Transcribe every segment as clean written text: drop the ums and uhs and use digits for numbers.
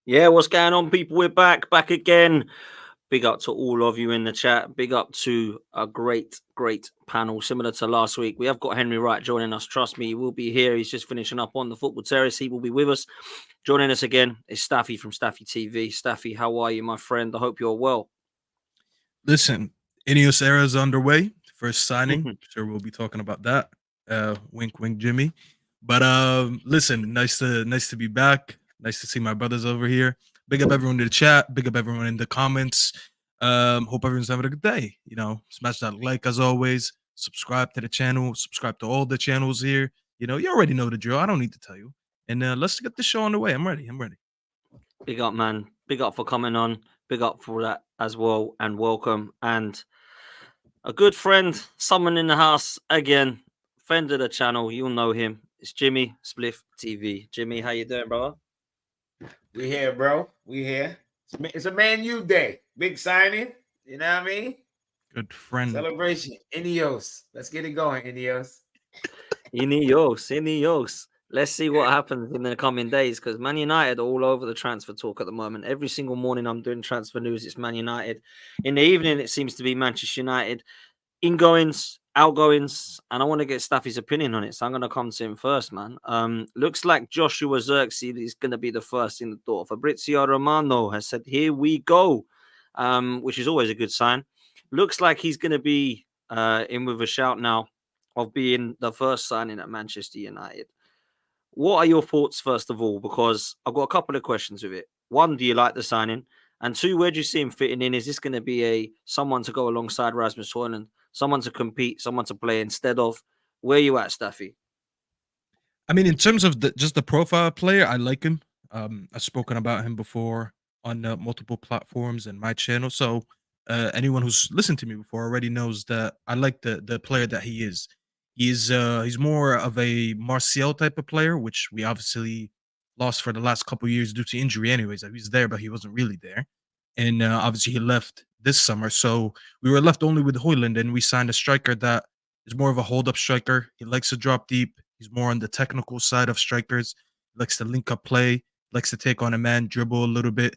Yeah, what's going on, people? We're back again. Big up to all of you in the chat. Big up to a great panel, similar to last week. We have got Henry Wright joining us. Trust me, he will be here. He's just finishing up on the football terrace. He will be with us. Joining us again is Staffy from Staffy TV. Staffy, how are you, my friend? I hope you're well. Listen, Ineos era is underway. First signing. Sure, we'll be talking about that. Wink, wink, Jimmy. But listen, nice to be back. Nice to see my brothers over here. Big up everyone in the chat. Big up everyone in the comments. Hope everyone's having a good day. Smash that like as always. Subscribe to the channel. Subscribe to all the channels here. You already know the drill. I don't need to tell you. And let's get the show on the way. I'm ready. Big up, man. Big up for coming on. Big up for that as well. And welcome. And a good friend, someone in the house again, friend of the channel. You'll know him. It's Jimmy Spliff TV. Jimmy, how you doing, brother? We here, bro. We here. It's a Man U day. Big signing. You know what I mean? Good friend. Celebration. Ineos. Let's get it going, Ineos. Ineos. Let's see what happens in the coming days, because Man United are all over the transfer talk at the moment. Every single morning I'm doing transfer news, it's Man United. In the evening, it seems to be Manchester United. Ingoings, outgoings, and I want to get Staffy's opinion on it. So I'm going to come to him first, man. Looks like Joshua Zirkzee is going to be the first in the door. Fabrizio Romano has said, here we go, which is always a good sign. Looks like he's going to be in with a shout now of being the first signing at Manchester United. What are your thoughts, first of all? Because I've got a couple of questions with it. One, do you like the signing? And two, where do you see him fitting in? Is this going to be someone to go alongside Rasmus Hojlund, someone to compete, someone to play instead of? Where are you at, Staffy? I mean, in terms of just the profile player, I like him. I've spoken about him before on multiple platforms and my channel. So anyone who's listened to me before already knows that I like the player that he is. He's more of a Martial type of player, which we obviously lost for the last couple of years due to injury. Anyways, he was there, but he wasn't really there, and obviously he left this summer. So we were left only with Hojlund, and we signed a striker that is more of a hold-up striker. He likes to drop deep. He's more on the technical side of strikers. He likes to link up play. Likes to take on a man, dribble a little bit.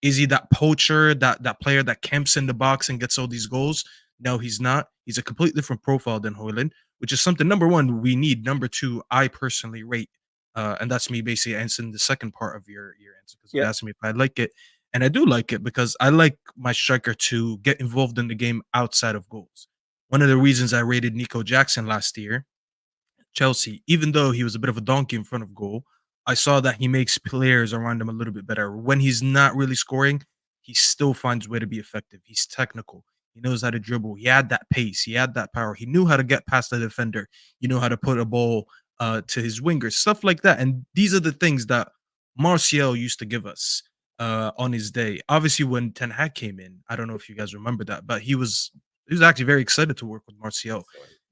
Is he that poacher, that player that camps in the box and gets all these goals? No, he's not. He's a completely different profile than Hojlund, which is something, number one, we need. Number two, I personally rate. And that's me basically answering the second part of your answer, because you asked me if I like it. And I do like it because I like my striker to get involved in the game outside of goals. One of the reasons I rated Nico Jackson last year, Chelsea, even though he was a bit of a donkey in front of goal, I saw that he makes players around him a little bit better. When he's not really scoring, he still finds a way to be effective. He's technical. He knows how to dribble. He had that pace. He had that power. He knew how to get past the defender. He knew how to put a ball to his wingers, stuff like that. And these are the things that Martial used to give us on his day. Obviously, when Ten Hag came in, I don't know if you guys remember that, but he was actually very excited to work with Martial.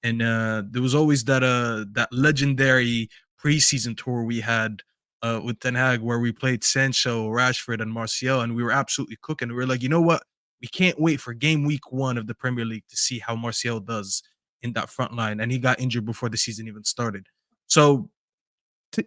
And there was always that legendary preseason tour we had with Ten Hag, where we played Sancho, Rashford, and Martial, and we were absolutely cooking. We were like, you know what? We can't wait for game week 1 of the Premier League to see how Martial does in that front line. And he got injured before the season even started. So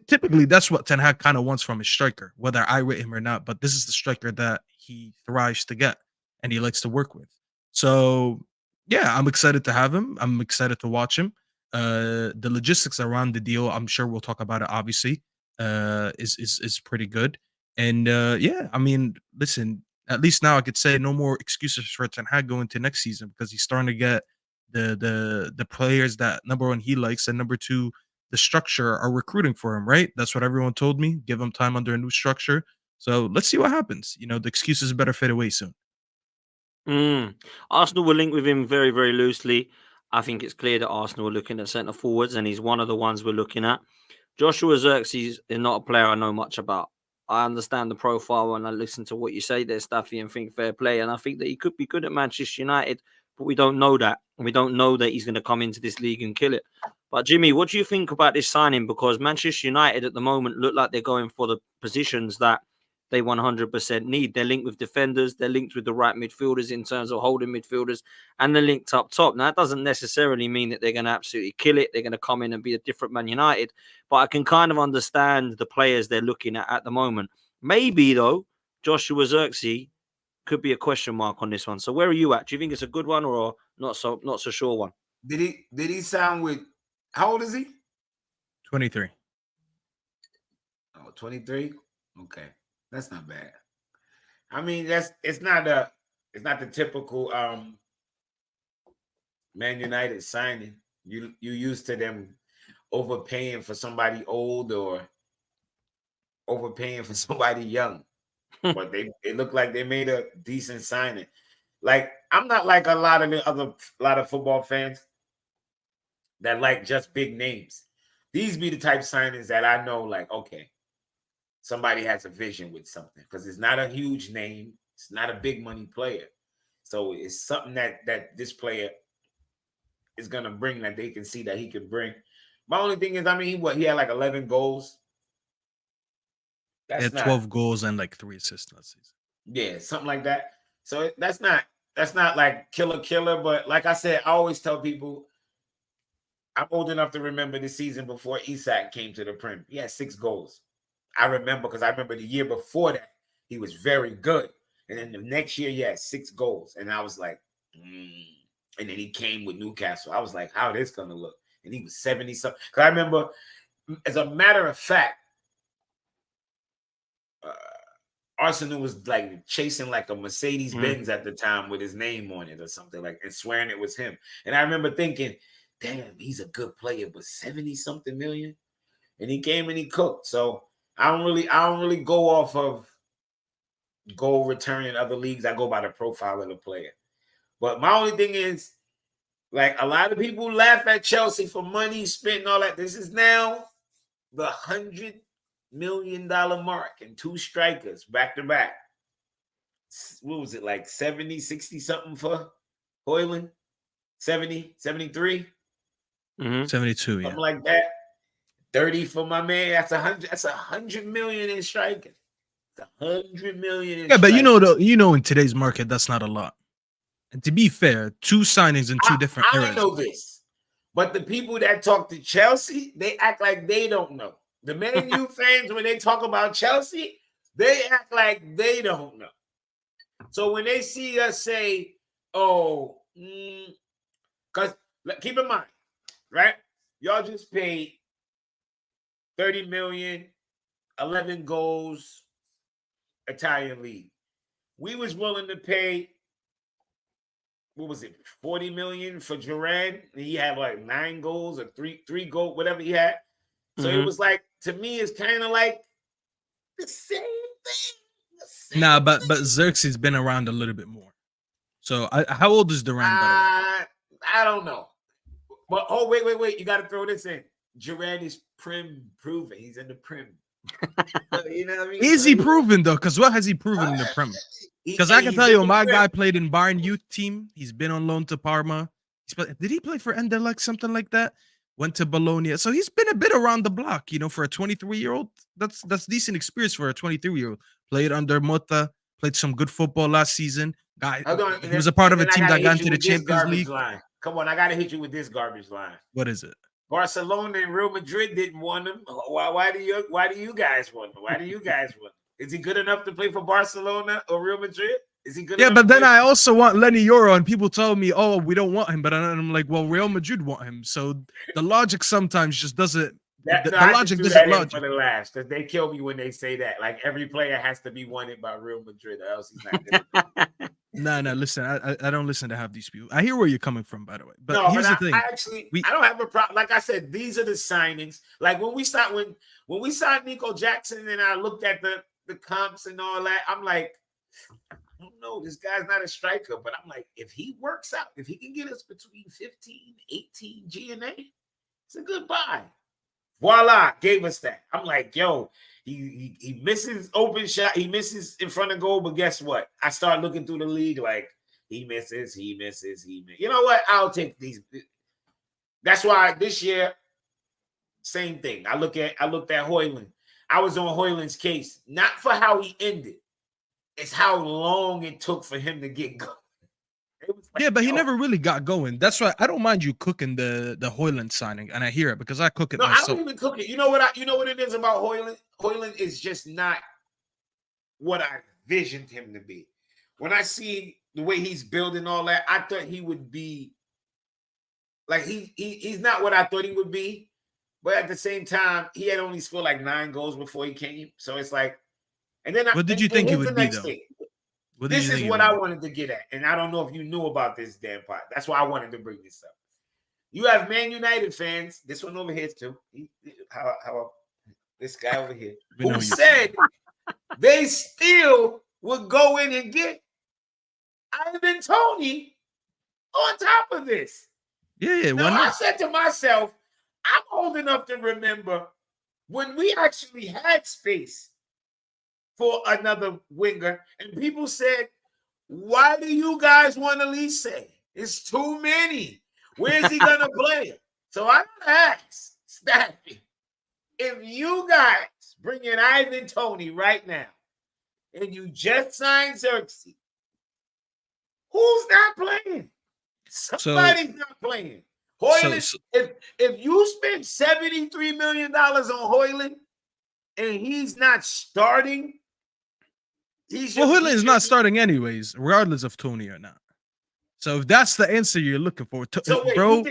typically, that's what Ten Hag kind of wants from his striker, whether I rate him or not. But this is the striker that he thrives to get and he likes to work with. So yeah, I'm excited to have him. I'm excited to watch him. The logistics around the deal, I'm sure we'll talk about it. Obviously, is pretty good. And yeah, I mean, listen. At least now I could say no more excuses for Ten Hag going to next season, because he's starting to get the players that, number one, he likes, and number two, the structure are recruiting for him. Right? That's what everyone told me. Give him time under a new structure. So let's see what happens. The excuses better fade away soon. Arsenal will link with him very, very loosely. I think it's clear that Arsenal are looking at centre forwards, and he's one of the ones we're looking at. Joshua Zirkzee is not a player I know much about. I understand the profile and I listen to what you say there, Staffy, and think fair play. And I think that he could be good at Manchester United, but we don't know that. We don't know that he's going to come into this league and kill it. But Jimmy, what do you think about this signing? Because Manchester United at the moment look like they're going for the positions that they 100% need. They're linked with defenders. They're linked with the right midfielders in terms of holding midfielders, and they're linked up top. Now, that doesn't necessarily mean that they're going to absolutely kill it. They're going to come in and be a different Man United, but I can kind of understand the players they're looking at the moment. Maybe though, Joshua Zirkzee could be a question mark on this one. So where are you at? Do you think it's a good one or not so sure one? Did he sign with? How old is he? 23. Oh, 23? Okay. That's not bad. I mean, it's not the typical Man United signing. You used to them overpaying for somebody old or overpaying for somebody young. But it looked like they made a decent signing. Like, I'm not like a lot of football fans that like just big names. These be the type of signings that I know, like, okay, somebody has a vision with something because it's not a huge name. It's not a big money player. So it's something that this player is going to bring that they can see that he can bring. My only thing is, I mean, he had like 11 goals. He had 12 goals and like 3 assists last season. Yeah, something like that. So that's not like killer. But like I said, I always tell people, I'm old enough to remember the season before EZE came to the Prem. He had 6 goals. I remember because I remember the year before that, he was very good. And then the next year, he had 6 goals. And I was like, And then he came with Newcastle. I was like, how this going to look? And he was 70-something. Because I remember, as a matter of fact, Arsenal was like chasing like a Mercedes Benz at the time with his name on it or something like, and swearing it was him. And I remember thinking, damn, he's a good player, but 70-something million. And he came and he cooked. So I don't really go off of goal return in other leagues. I go by the profile of the player. But my only thing is, like, a lot of people laugh at Chelsea for money spent and all that. This is now the $100 million mark and 2 strikers back to back. What was it, like 70, 60 something for Hojlund? 70, 73? 72, yeah. Something like that. 30 for my man. That's 100. That's 100 million in striking. It's 100 million in yeah, but striking. you know in today's market, that's not a lot. And to be fair, 2 signings in 2 different eras. I know this. But the people that talk to Chelsea, they act like they don't know. The Man U fans, when they talk about Chelsea, they act like they don't know. So when they see us say, oh, because keep in mind, right? Y'all just paid 30 million, 11 goals, Italian league. We was willing to pay, what was it, 40 million for Duran? He had like 9 goals or three goals, whatever he had. So it was like, to me, it's kind of like the same thing. Nah, but Zirkzee's been around a little bit more. So how old is Duran, by the way? I don't know. But wait. You got to throw this in. Duran is Prem proven. He's in the Prem. You know what I mean? Is he proven, though? Because what has he proven in the Prem? Because I can tell you, my guy played in Bayern youth team. He's been on loan to Parma. Did he play for Anderlecht, something like that? Went to Bologna. So he's been a bit around the block, you know, for a 23-year-old. That's decent experience for a 23-year-old. Played under Motta, played some good football last season. He was a part of a team that got into the Champions League. Line. Come on, I got to hit you with this garbage line. What is it? Barcelona and Real Madrid didn't want him. Why do you guys want him? Why do you guys want him? Is he good enough to play for Barcelona or Real Madrid? Is he good? Yeah, but then I also want Lenny Yoro, and people tell me, "Oh, we don't want him," but I'm like, "Well, Real Madrid want him." So the logic sometimes just doesn't. The logic doesn't logic. For the last, because they kill me when they say that. Like, every player has to be wanted by Real Madrid, or else he's not good. No. Listen, I don't listen to half these people. I hear where you're coming from, by the way. But no, here's but the thing. I don't have a problem. Like I said, these are the signings. Like when we signed Nico Jackson, and I looked at the comps and all that, I'm like, I don't know, this guy's not a striker, but I'm like, if he works out, if he can get us between 15, 18 GNA, it's a good buy. Voila, gave us that. I'm like, yo, he misses open shot, he misses in front of goal, but guess what? I start looking through the league like he misses. You know what? I'll take these. That's why this year, same thing. I looked at Hojlund. I was on Hojlund's case, not for how he ended. It's how long it took for him to get going. Like, yeah, but he never really got going. That's why I don't mind you cooking the Hojlund signing, and I hear it because I cook it myself. I don't even cook it. You know what it is about Hojlund? Hojlund is just not what I visioned him to be. When I see the way he's building all that, I thought he would be like he's not what I thought he would be. But at the same time, he had only scored like 9 goals before he came. So it's like, and then what did you think he here's the would be next though? thing. What did This you is think he what would I be? wanted to get at. And I don't know if you knew about this damn part. That's why I wanted to bring this up. You have Man United fans, this one over here too. How this guy over here, We know who you. said they still would go in and get Ivan Toney on top of this. Yeah, Now, why I not? said to myself, I'm old enough to remember when we actually had space for another winger, and people said, why do you guys want Elise? It's too many. Where's he going to play? So I ask, Staffy, if you guys bring in Ivan Toney right now, and you just signed Zirkzee, who's not playing? Somebody's not playing. Hojlund, if you spend $73 million on Hojlund and he's not starting, Hojlund is not starting anyways, regardless of Tony or not. So if that's the answer you're looking for, so wait, bro,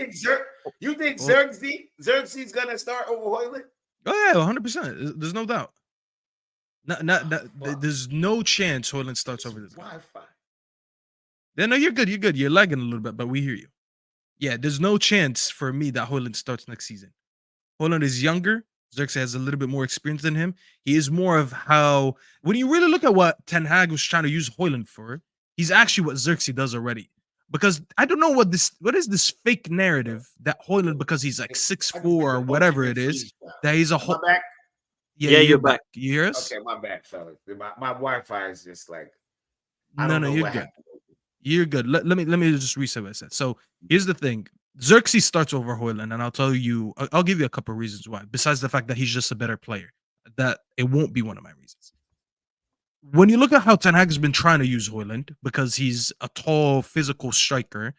you think Zirkzee's gonna start over Hojlund? Oh yeah, 100%. There's no doubt. There's no chance Hojlund starts over this guy. Wi-Fi. Yeah, no, you're good. You're good. You're lagging a little bit, but we hear you. Yeah, there's no chance for me that Hojlund starts next season. Hojlund is younger. Zirkzee has a little bit more experience than him. He is more of how, when you really look at what Ten Hag was trying to use Hojlund for, he's actually what Zirkzee does already. Because I don't know what is this fake narrative that Hojlund, because he's like 6'4" or whatever it is, that he's a whole. Yeah, you're back. You hear us? Okay, my bad, fellas. My Wi-Fi is just like, no, you're good. You're good. Let me just reset what I said. So here's the thing: Zirkzee starts over Hojlund, and I'll give you a couple of reasons why. Besides the fact that he's just a better player, that it won't be one of my reasons. When you look at how Ten Hag has been trying to use Hojlund, because he's a tall, physical striker,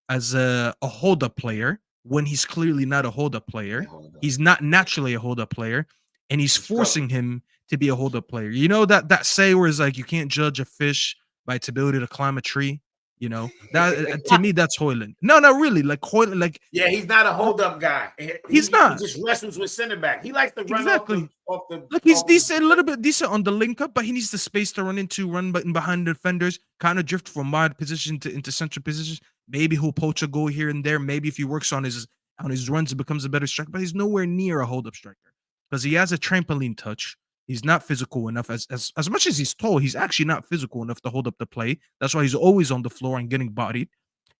as a hold-up player, when he's clearly not a hold-up player, he's not naturally a hold-up player, and he's forcing him to be a hold-up player. You know that say where it's like you can't judge a fish by its ability to climb a tree. You know, that to me, that's Hojlund. No, not really. Like Hojlund, like he's not a hold-up guy. He's not. He just wrestles with center back. He likes to run off the like he's decent, a little bit decent on the link up, but he needs the space to run behind the defenders, kind of drift from wide position into central positions. Maybe he'll poach a goal here and there. Maybe if he works on his runs, it becomes a better striker. But he's nowhere near a hold-up striker because he has a trampoline touch. He's not physical enough. As much as he's tall, he's actually not physical enough to hold up the play. That's why he's always on the floor and getting bodied.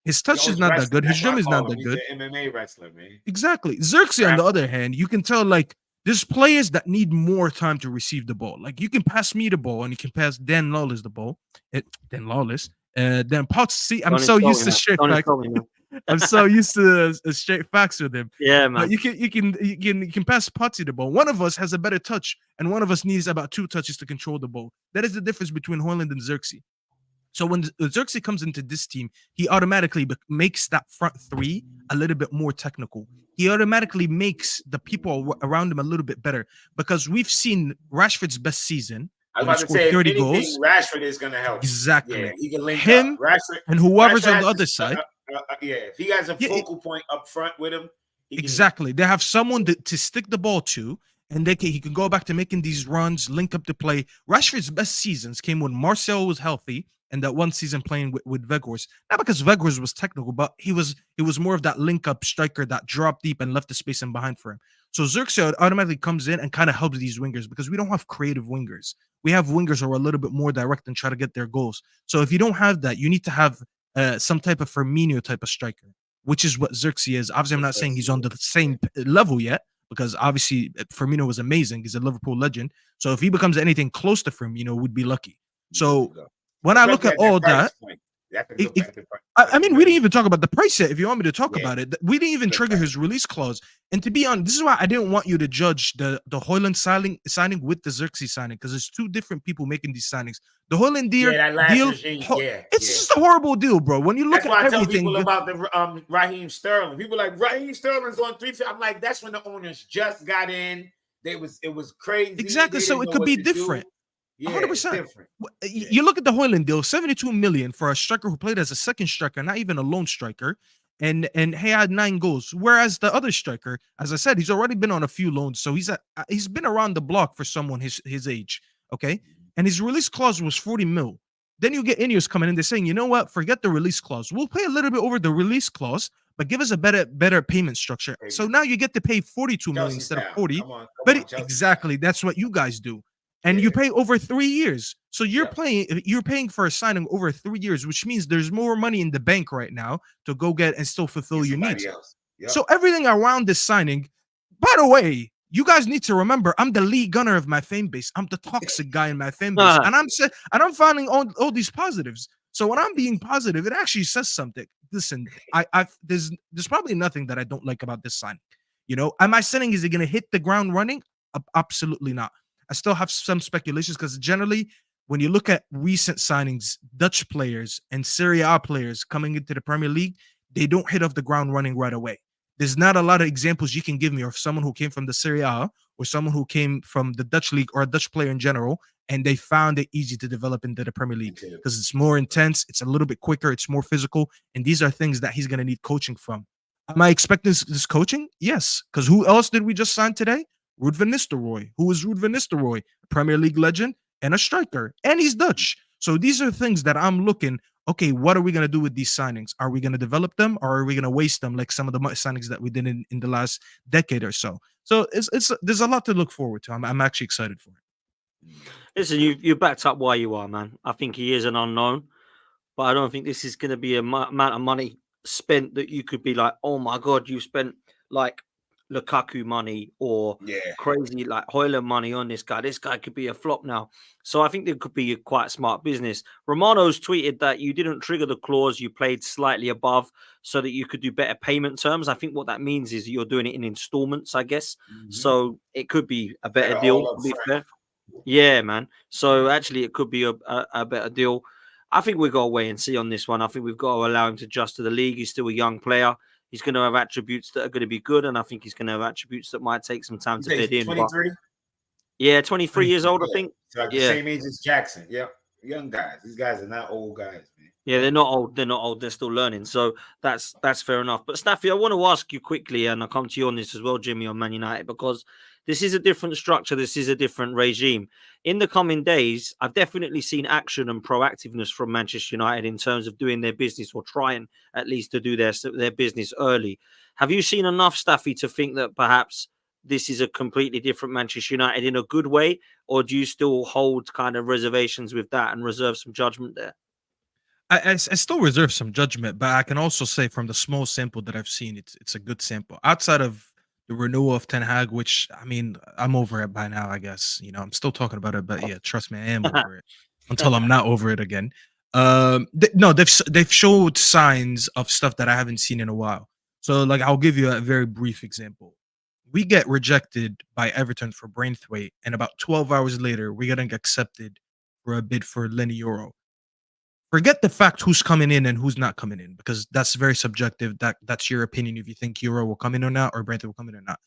His touch is not that good. His jump is not that good. He's an MMA wrestler, man. Exactly. Zirkzee, on the other hand, you can tell like there's players that need more time to receive the ball. Like you can pass me the ball and you can pass Dan Lawless the ball. Dan Lawless. Then Potts. See, I'm so used to straight facts. I'm so used to straight facts with him. Yeah, man. But you can pass Pottsy the ball. One of us has a better touch, and one of us needs about 2 touches to control the ball. That is the difference between Hojlund and Zirkzee. So when Zirkzee comes into this team, he automatically makes that front three a little bit more technical. He automatically makes the people around him a little bit better because we've seen Rashford's best season. I was about to say, 30 goals. Rashford is going to help. Exactly. Yeah, he can link him up. Rashford, and whoever's Rashford on the other side. If he has a focal point up front with him. Exactly. They have someone to stick the ball to, and he can go back to making these runs, link up the play. Rashford's best seasons came when Marcel was healthy, and that one season playing with Weghorst. Not because Weghorst was technical, but he was more of that link-up striker that dropped deep and left the space in behind for him. So Zirkzee automatically comes in and kind of helps these wingers because we don't have creative wingers. We have wingers who are a little bit more direct and try to get their goals. So if you don't have that, you need to have some type of Firmino type of striker, which is what Zirkzee is. Obviously, I'm not saying he's on the same level yet, because obviously Firmino was amazing. He's a Liverpool legend. So if he becomes anything close to Firmino, we'd be lucky. So when I look at all that, I mean, we didn't even talk about the price yet. If you want me to talk about it, we didn't even trigger his release clause. And to be honest, this is why I didn't want you to judge the Hojlund signing with the Zirkzee signing, because there's two different people making these signings. The Hojlund deal, it's just a horrible deal, bro. When you look at everything, I tell people about the Raheem Sterling. People like Raheem Sterling's on 350. I'm like, that's when the owners just got in. It was crazy. Exactly. So it could be different. Yeah, it's 100%. different. Yeah. You look at the Hojlund deal, 72 million for a striker who played as a second striker, not even a lone striker, and he had 9 goals. Whereas the other striker, as I said, he's already been on a few loans, so he's been around the block for someone his age. Okay, and his release clause was 40 mil. Then you get Ineos coming in, they're saying, you know what, forget the release clause. We'll pay a little bit over the release clause, but give us a better payment structure. So now you get to pay 42 million Chelsea instead of style. 40. Come on, Chelsea. Exactly, that's what you guys do. And Yeah. you pay over 3 years. So you're Yep. you're paying for a signing over 3 years, which means there's more money in the bank right now to go get and still fulfill Get your somebody needs. else. Yep. So everything around this signing, by the way, you guys need to remember, I'm the lead gunner of my fan base. I'm the toxic guy in my fan base, and I'm finding all these positives. So when I'm being positive, it actually says something. Listen, there's probably nothing that I don't like about this signing. You know, am I saying is it going to hit the ground running? Absolutely not. I still have some speculations because generally, when you look at recent signings, Dutch players and Serie A players coming into the Premier League, they don't hit off the ground running right away. There's not a lot of examples you can give me of someone who came from the Serie A or someone who came from the Dutch league or a Dutch player in general, and they found it easy to develop into the Premier League because it's more intense, it's a little bit quicker, it's more physical, and these are things that he's going to need coaching from. Am I expecting this coaching? Yes, because who else did we just sign today? Ruud van Nistelrooy. Who is Ruud van Nistelrooy? A Premier League legend and a striker, and he's Dutch. So these are things that I'm looking, okay, what are we going to do with these signings? Are we going to develop them or are we going to waste them like some of the signings that we did in the last decade or so? So it's there's a lot to look forward to. I'm actually excited for it. Listen, you backed up why you are, man. I think he is an unknown, but I don't think this is going to be a amount of money spent that you could be like, oh my god, you spent like Lukaku money or crazy like Hojlund money on this guy. This guy could be a flop now. So I think there could be a quite smart business. Romano's tweeted that you didn't trigger the clause, you played slightly above so that you could do better payment terms. I think what that means is you're doing it in installments, I guess. So it could be a better deal, to be fair. Yeah, man. So actually, it could be a better deal. I think we've got to wait and see on this one. I think we've got to allow him to adjust to the league. He's still a young player. He's going to have attributes that are going to be good, and I think he's going to have attributes that might take some time to bed in. 23? Yeah, 23 years old, I think. So like the same age as Jackson. Yep. Young guys. These guys are not old guys, man. Yeah, they're not old. They're not old. They're still learning. So that's fair enough. But Staffy, I want to ask you quickly, and I'll come to you on this as well, Jimmy, on Man United, because this is a different structure. This is a different regime. In the coming days, I've definitely seen action and proactiveness from Manchester United in terms of doing their business or trying at least to do their business early. Have you seen enough, Staffy, to think that perhaps this is a completely different Manchester United in a good way, or do you still hold kind of reservations with that and reserve some judgment there? I still reserve some judgment, but I can also say from the small sample that I've seen, it's a good sample. Outside of the renewal of Ten Hag, which I mean, I'm over it by now. I guess I'm still talking about it, but yeah, trust me, I am over it until I'm not over it again. No, they've showed signs of stuff that I haven't seen in a while. So, like, I'll give you a very brief example. We get rejected by Everton for Braithwaite, and about 12 hours later, we're getting accepted for a bid for Lenny Euro. Forget the fact who's coming in and who's not coming in, because that's very subjective. That's your opinion if you think Euro will come in or not, or Brentford will come in or not.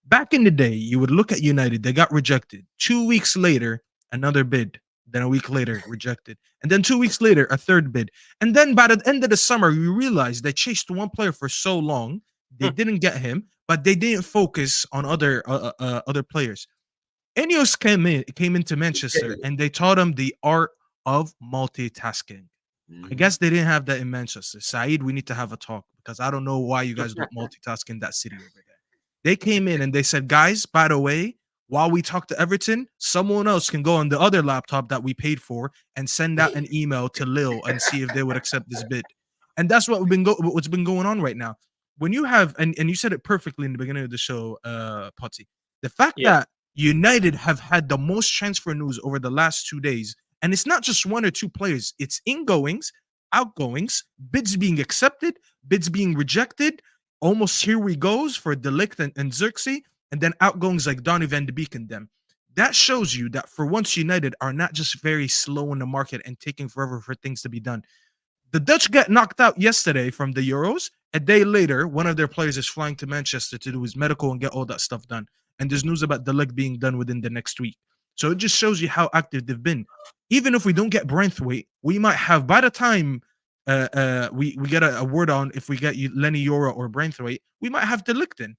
Back in the day, you would look at United, they got rejected. 2 weeks later, another bid. Then a week later, rejected. And then 2 weeks later, a third bid. And then by the end of the summer, we realized they chased one player for so long, they didn't get him, but they didn't focus on other players. Ineos came into Manchester and they taught him the art of multitasking. I guess they didn't have that in Manchester. Saeed, we need to have a talk because I don't know why you guys don't multitask in that city over there. They came in and they said, guys, by the way, while we talk to Everton, someone else can go on the other laptop that we paid for and send out an email to Lille and see if they would accept this bid. And that's what's been going on right now. When you have, and you said it perfectly in the beginning of the show, Potty, the fact that United have had the most transfer news over the last 2 days, and it's not just one or two players, it's ingoings, outgoings, bids being accepted, bids being rejected, almost here we goes for De Ligt and Zirkzee, and then outgoings like Donny van de Beek and them. That shows you that for once United are not just very slow in the market and taking forever for things to be done. The Dutch got knocked out yesterday from the Euros. A day later, one of their players is flying to Manchester to do his medical and get all that stuff done. And there's news about De Ligt being done within the next week. So it just shows you how active they've been. Even if we don't get Braithwaite, we might have, by the time we get a word on if we get Lenny Yoro or Braithwaite, we might have De Ligt in.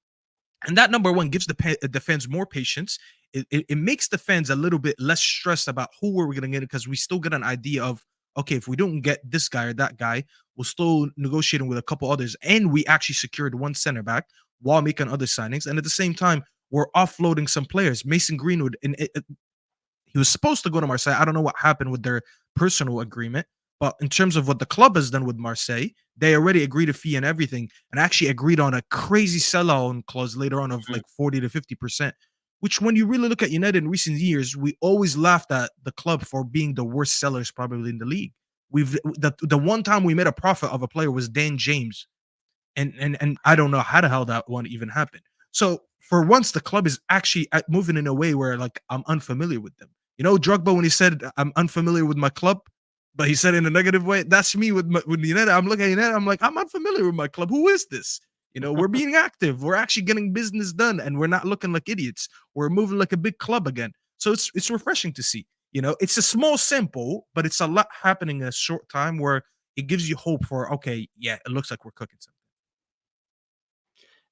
And that, number one, gives the fans more patience. It makes the fans a little bit less stressed about who we're going to get, because we still get an idea of, okay, if we don't get this guy or that guy, we're still negotiating with a couple others, and we actually secured one center back while making other signings. And at the same time, we're offloading some players. Mason Greenwood, he was supposed to go to Marseille. I don't know what happened with their personal agreement, but in terms of what the club has done with Marseille, they already agreed a fee and everything, and actually agreed on a crazy sell-on clause later on of like 40 to 50%, which, when you really look at United in recent years, we always laughed at the club for being the worst sellers probably in the league. The one time we made a profit of a player was Dan James, and I don't know how the hell that one even happened. So for once, the club is actually moving in a way where, like, I'm unfamiliar with them. You know, Drogba, when he said I'm unfamiliar with my club, but he said it in a negative way. That's me with United. I'm looking at United. I'm like, I'm unfamiliar with my club. Who is this? You know, we're being active. We're actually getting business done, and we're not looking like idiots. We're moving like a big club again. So it's refreshing to see. You know, it's a small sample, but it's a lot happening in a short time where it gives you hope for, okay, yeah, it looks like we're cooking something.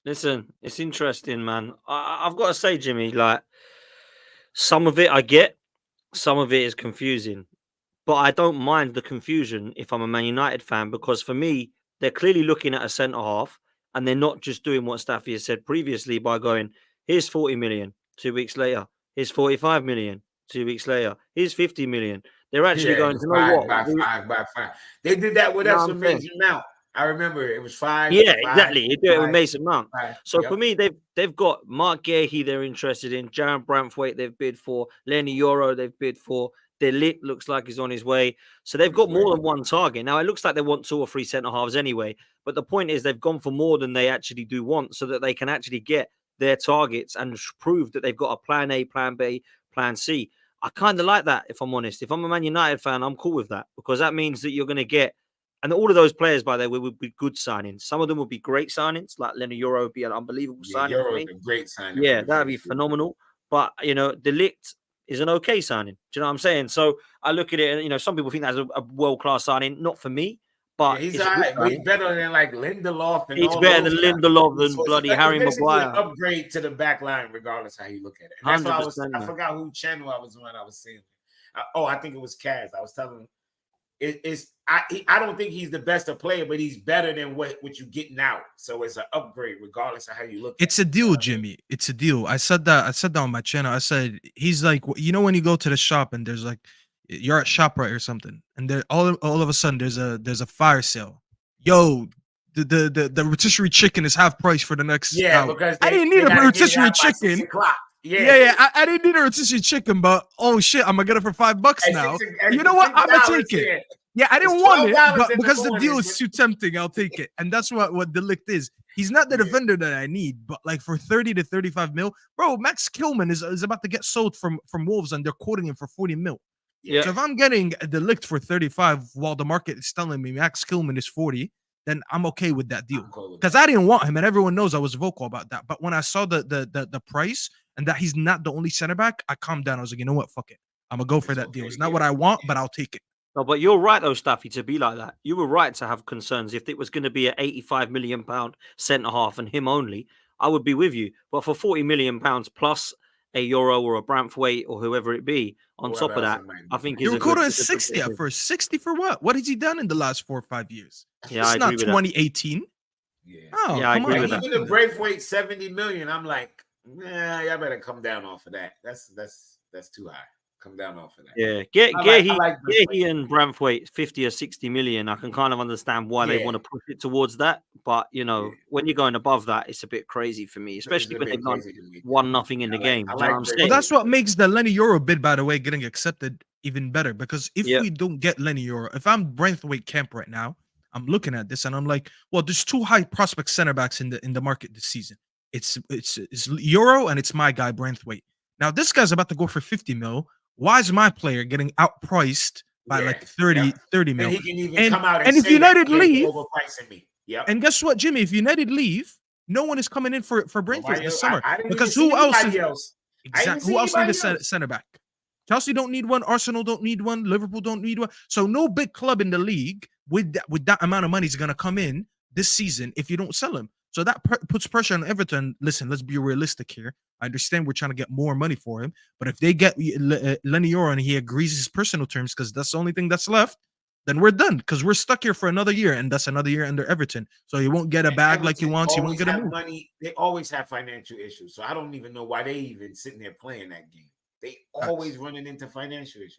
Listen, it's interesting, man. I've got to say, Jimmy, like, some of it I get, some of it is confusing. But I don't mind the confusion if I'm a Man United fan, because for me, they're clearly looking at a centre half, and they're not just doing what Staffy has said previously by going, here's 40 million, 2 weeks later, here's 45 million, 2 weeks later, here's 50 million. They're actually going, you know what? By five. They did that with us with saying? Mason Mount. I remember it was 5. Yeah, 5, exactly. You do it with Mason Mount. 5. So for me, they've got Mark Gahey they're interested in, Jaron Braithwaite they've bid for, Lenny Yoro they've bid for, De Ligt looks like he's on his way. So they've got more than one target. Now, it looks like they want 2 or 3 centre halves anyway. But the point is, they've gone for more than they actually do want, so that they can actually get their targets and prove that they've got a plan A, plan B, plan C. I kind of like that, if I'm honest. If I'm a Man United fan, I'm cool with that, because that means that you're going to get, and all of those players, by the way, would be good signings. Some of them would be great signings, like Lenny Yoro would be an unbelievable signing for me. A great signing. Yeah, that would be phenomenal. But, you know, De Ligt is an okay signing. Do you know what I'm saying? So I look at it, and, you know, some people think that's a world-class signing. Not for me, but he's all right. But he's better than like Lindelof. And he's better than Lindelof than bloody Harry Maguire. An upgrade to the back line, regardless how you look at it. And that's why I forgot who channel I was on. I was seeing. I think it was Kaz. I was telling him I don't think he's the best of player, but he's better than what you're getting out. So it's an upgrade, regardless of how you look. It's a deal, Jimmy. It's a deal. I said that on my channel. I said he's like, you know, when you go to the shop and there's like, you're at ShopRite or something, and there all of a sudden there's a fire sale. Yo, the rotisserie chicken is half price for the next hour. Because I didn't need a rotisserie chicken. Yeah. I didn't need a rotisserie chicken, but oh shit, I'm gonna get it for $5 now. You know what? I'm gonna take it. Yeah, I didn't want it, but because the deal is too tempting, I'll take it. And that's what De Ligt is. He's not the defender that I need, but like for 30 to 35 mil, bro, Max Kilman is about to get sold from Wolves, and they're quoting him for 40 mil. Yeah. So if I'm getting De Ligt for 35 while the market is telling me Max Kilman is 40, then I'm okay with that deal. Because I didn't want him, and everyone knows I was vocal about that. But when I saw the price and that he's not the only center back, I calmed down. I was like, you know what? Fuck it. I'm going to go for that deal. It's not what I want, but I'll take it. No, but you're right, though, Staffy, to be like that. You were right to have concerns. If it was going to be an £85 million centre half and him only, I would be with you. But for £40 million plus a Euro or a Braithwaite or whoever it be on top of that, I think you were quoted at 60 at first. 60 for what? What has he done in the last 4 or 5 years? Yeah, it's not 2018. Yeah, I agree with that. Even the Braithwaite 70 million, I'm like, nah, y'all better come down off of that. That's too high. Come down off of that. Yeah, Gahey and Braithwaite 50 or 60 million. I can kind of understand why they want to push it towards that, but you know, when you're going above that, it's a bit crazy for me, especially when they've gone 1-0 in the game. Well, that's what makes the Lenny Yoro bid, by the way, getting accepted even better. Because if we don't get Lenny Yoro, if I'm Braithwaite camp right now, I'm looking at this and I'm like, well, there's 2 high prospect center backs in the market this season. It's Yoro and it's my guy Braithwaite. Now this guy's about to go for 50 mil. Why is my player getting outpriced by like 30 mil? And he can even come out and if United leave, overpricing me. And guess what, Jimmy? If United leave, no one is coming in for Braithwaite this summer. Because who else needs a center back? Chelsea don't need one. Arsenal don't need one. Liverpool don't need one. So no big club in the league with that amount of money is going to come in this season if you don't sell him. So that puts pressure on Everton. Listen, let's be realistic here. I understand we're trying to get more money for him, but if they get Lenny Yoro and he agrees his personal terms, because that's the only thing that's left, then we're done, because we're stuck here for another year, and that's another year under Everton. So he won't get a bag like he wants. He won't get a move. Money. They always have financial issues, so I don't even know why they even sitting there playing that game. They always running into financial issues.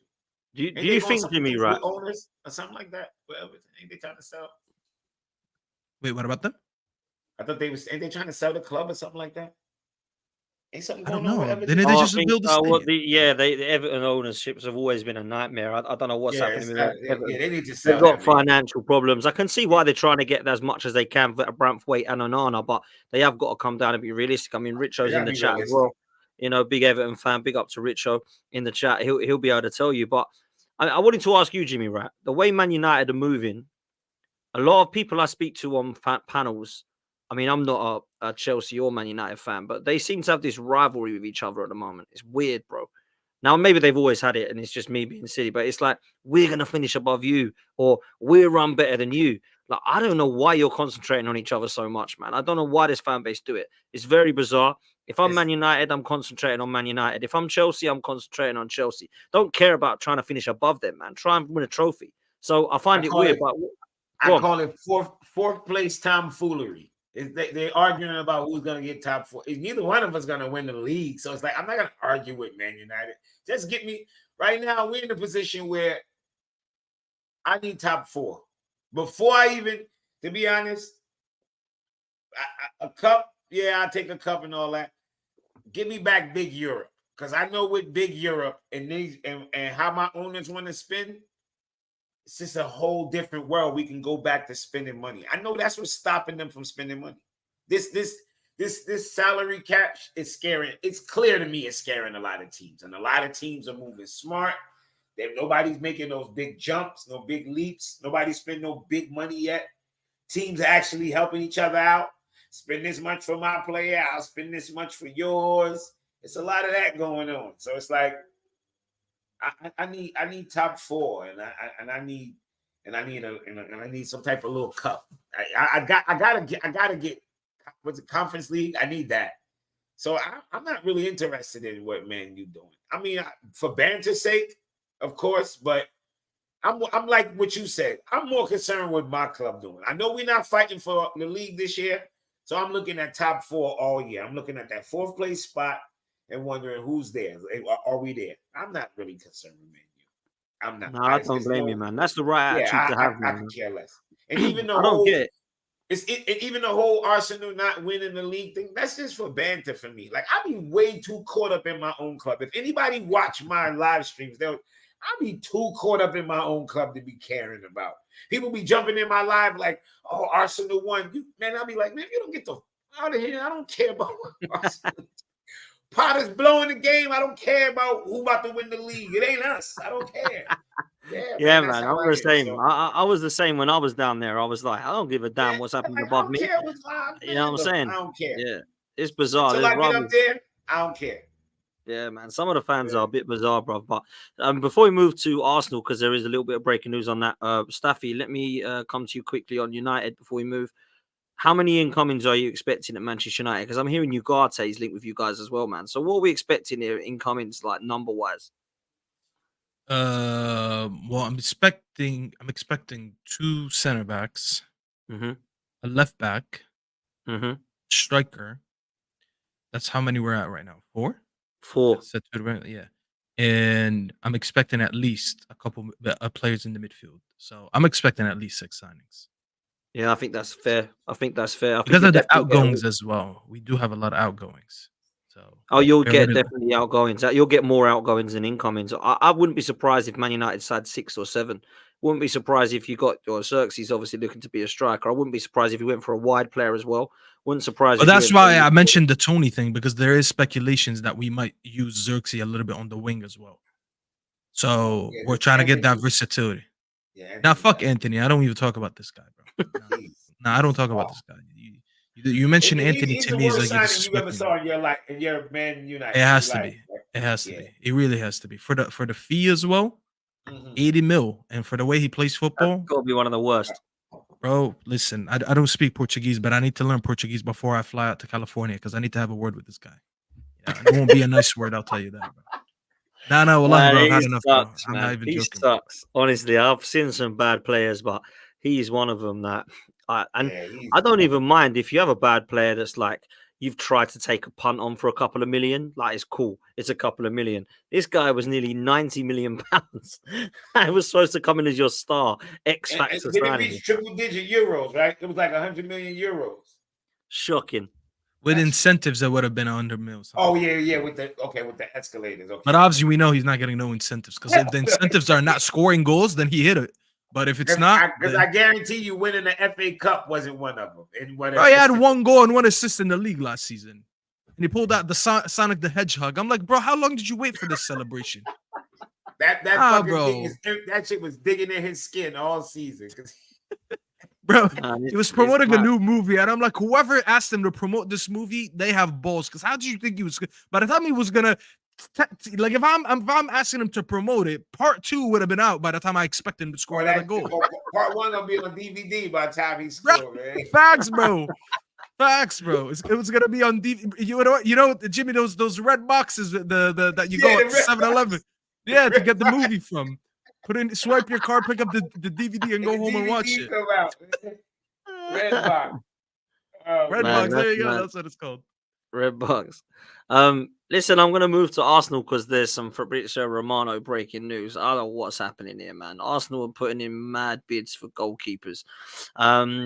Do you think, Jimmy, right? Owners or something like that? Well, ain't they trying to sell? Wait, what about them? I thought ain't they trying to sell the club or something like that? Ain't something going on with Everton? They just build the stadium. The Everton ownerships have always been a nightmare. I don't know what's happening with Everton. Yeah, they need to sell. They've got financial problems. I can see why they're trying to get as much as they can for Branthwaite and Onana, but they have got to come down and be realistic. I mean, Richo's in the chat as well. You know, big Everton fan. Big up to Richo in the chat. He'll be able to tell you. But I wanted to ask you, Jimmy, right? The way Man United are moving, a lot of people I speak to on panels, I mean, I'm not a Chelsea or Man United fan, but they seem to have this rivalry with each other at the moment. It's weird, bro. Now, maybe they've always had it and it's just me being silly, but it's like, we're going to finish above you or we're run better than you. Like, I don't know why you're concentrating on each other so much, man. I don't know why this fan base do it. It's very bizarre. If I'm Man United, I'm concentrating on Man United. If I'm Chelsea, I'm concentrating on Chelsea. Don't care about trying to finish above them, man. Try and win a trophy. So I find it weird. I call it fourth place tomfoolery. They're arguing about who's going to get top four. Neither one of us going to win the league. So it's like, I'm not going to argue with Man United. Just get me right now. We're in a position where I need top four. Before I even, to be honest, a cup, yeah, I'll take a cup and all that. Give me back Big Europe. Because I know with Big Europe and how my owners want to spend, it's just a whole different world. We can go back to spending money. I know that's what's stopping them from spending money. This salary cap is scaring. It's clear to me it's scaring a lot of teams. And a lot of teams are moving smart. Nobody's making those big jumps, no big leaps. Nobody's spending no big money yet. Teams are actually helping each other out. Spend this much for my player. I'll spend this much for yours. It's a lot of that going on. So it's like, I need top four, and I need some type of little cup. I gotta get what's the Conference League. I need that. So I'm not really interested in what Man U doing. I mean, for banter's sake, of course, but I'm like what you said. I'm more concerned with my club doing. I know we're not fighting for the league this year, so I'm looking at top four all year. I'm looking at that fourth place spot and wondering who's there. Are we there? I'm not really concerned with Man U. I'm not. No, I don't blame you, man. That's the right attitude to have. I can care less. And even the I don't get it. Even the whole Arsenal not winning the league thing, that's just for banter for me. Like, I be way too caught up in my own club. If anybody watch my live streams, I'll be too caught up in my own club to be caring about. People be jumping in my live like, oh, Arsenal won. Man, I'll be like, man, you don't get the out of here. I don't care about Arsenal. Potter's blowing the game. I don't care about who about to win the league. It ain't us. I don't care. Yeah, man. I'm the same. So. I was the same when I was down there. I was like, I don't give a damn what's happening above me. You know what I'm saying? I don't care. Yeah, it's bizarre. Until I get up there, I don't care. Yeah, man. Some of the fans are a bit bizarre, bro. But before we move to Arsenal, because there is a little bit of breaking news on that, Staffy, let me come to you quickly on United before we move. How many incomings are you expecting at Manchester United? Because I'm hearing Ugarte's linked with you guys as well, man. So what are we expecting here, incomings, like number-wise? Well, I'm expecting 2 center backs, a left back, striker. That's how many we're at right now. 4. Yeah. And I'm expecting at least a couple players in the midfield. So I'm expecting at least 6 signings. Yeah, I think that's fair. Because of the outgoings as well. We do have a lot of outgoings. So you'll get definitely outgoings. You'll get more outgoings than incomings. I wouldn't be surprised if Man United had 6 or 7. Wouldn't be surprised if you got your Zirkzee's obviously looking to be a striker. I wouldn't be surprised if you went for a wide player as well. Wouldn't surprise. Well, that's why I mentioned the Tony thing, because there is speculations that we might use Zirkzee a little bit on the wing as well. So we're trying to get that versatility. Yeah, now, fuck Antony. I don't even talk about this guy, bro. No, I don't talk about this guy. You mentioned Antony to me is like you ever saw in your Man United. It has to be. It has to Yeah. be. It really has to be for the fee as well. 80 mil, and for the way he plays That's football, got to be one of the worst. bro. Listen, I don't speak Portuguese, but I need to learn Portuguese before I fly out to California because I need to have a word with this guy. Yeah, and it won't be a nice word. I'll tell you that, bro. No, wallahi, Man, bro. I've he had enough, bro. sucks, I'm not man. even He joking, bro. sucks. Honestly, I've seen some bad players, but he's one of them that and I don't even mind if you have a bad player that's like you've tried to take a punt on for a couple of million. Like, it's cool. It's a couple of million. This guy was nearly 90 million pounds. I was supposed to come in as your star X Factor Did it signing. reach triple-digit euros, right? It was like 100 million euros. Shocking. With incentives, that would have been 100 mil. Oh, yeah. With the escalators. Okay. But obviously, we know he's not getting no incentives because if the incentives are not scoring goals, then he hit it. But if it's not, because I guarantee you, winning the FA Cup wasn't one of them. And bro, he had 1 goal and 1 assist in the league last season, and he pulled out the Sonic the Hedgehog. I'm like, bro, how long did you wait for this celebration? That fucking bro. thing that shit was digging in his skin all season. Bro, Man, he was promoting a new movie, and I'm like, whoever asked him to promote this movie, they have balls. Because how did you think he was? By the time he was gonna, like, if I'm asking him to promote it, part 2 would have been out by the time I expect him to score another goal. Part 1 gonna be on DVD by the time he scored, man. Facts, bro. Facts, bro. It was gonna be on DVD. You know, Jimmy, those red boxes that you go at 7-Eleven, yeah, to get the movie from. Swipe your card, pick up the DVD, and go home and watch it. Come out. Red box. Oh, red box. There you go. That's what it's called. Red box. Listen, I'm gonna move to Arsenal because there's some Fabrizio Romano breaking news. I don't know what's happening here, man. Arsenal are putting in mad bids for goalkeepers.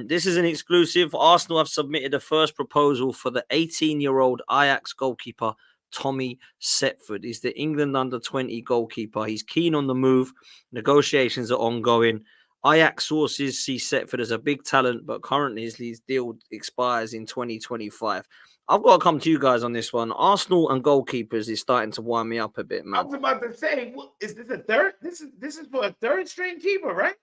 This is an exclusive. Arsenal have submitted a first proposal for the 18-year-old Ajax goalkeeper Tommy Setford. He's the England under-20 goalkeeper. He's keen on the move. Negotiations are ongoing. Ajax sources see Setford as a big talent, but currently his deal expires in 2025. I've got to come to you guys on this one. Arsenal and goalkeepers is starting to wind me up a bit, man. I was about to say, is this a third? This is for a third string keeper, right?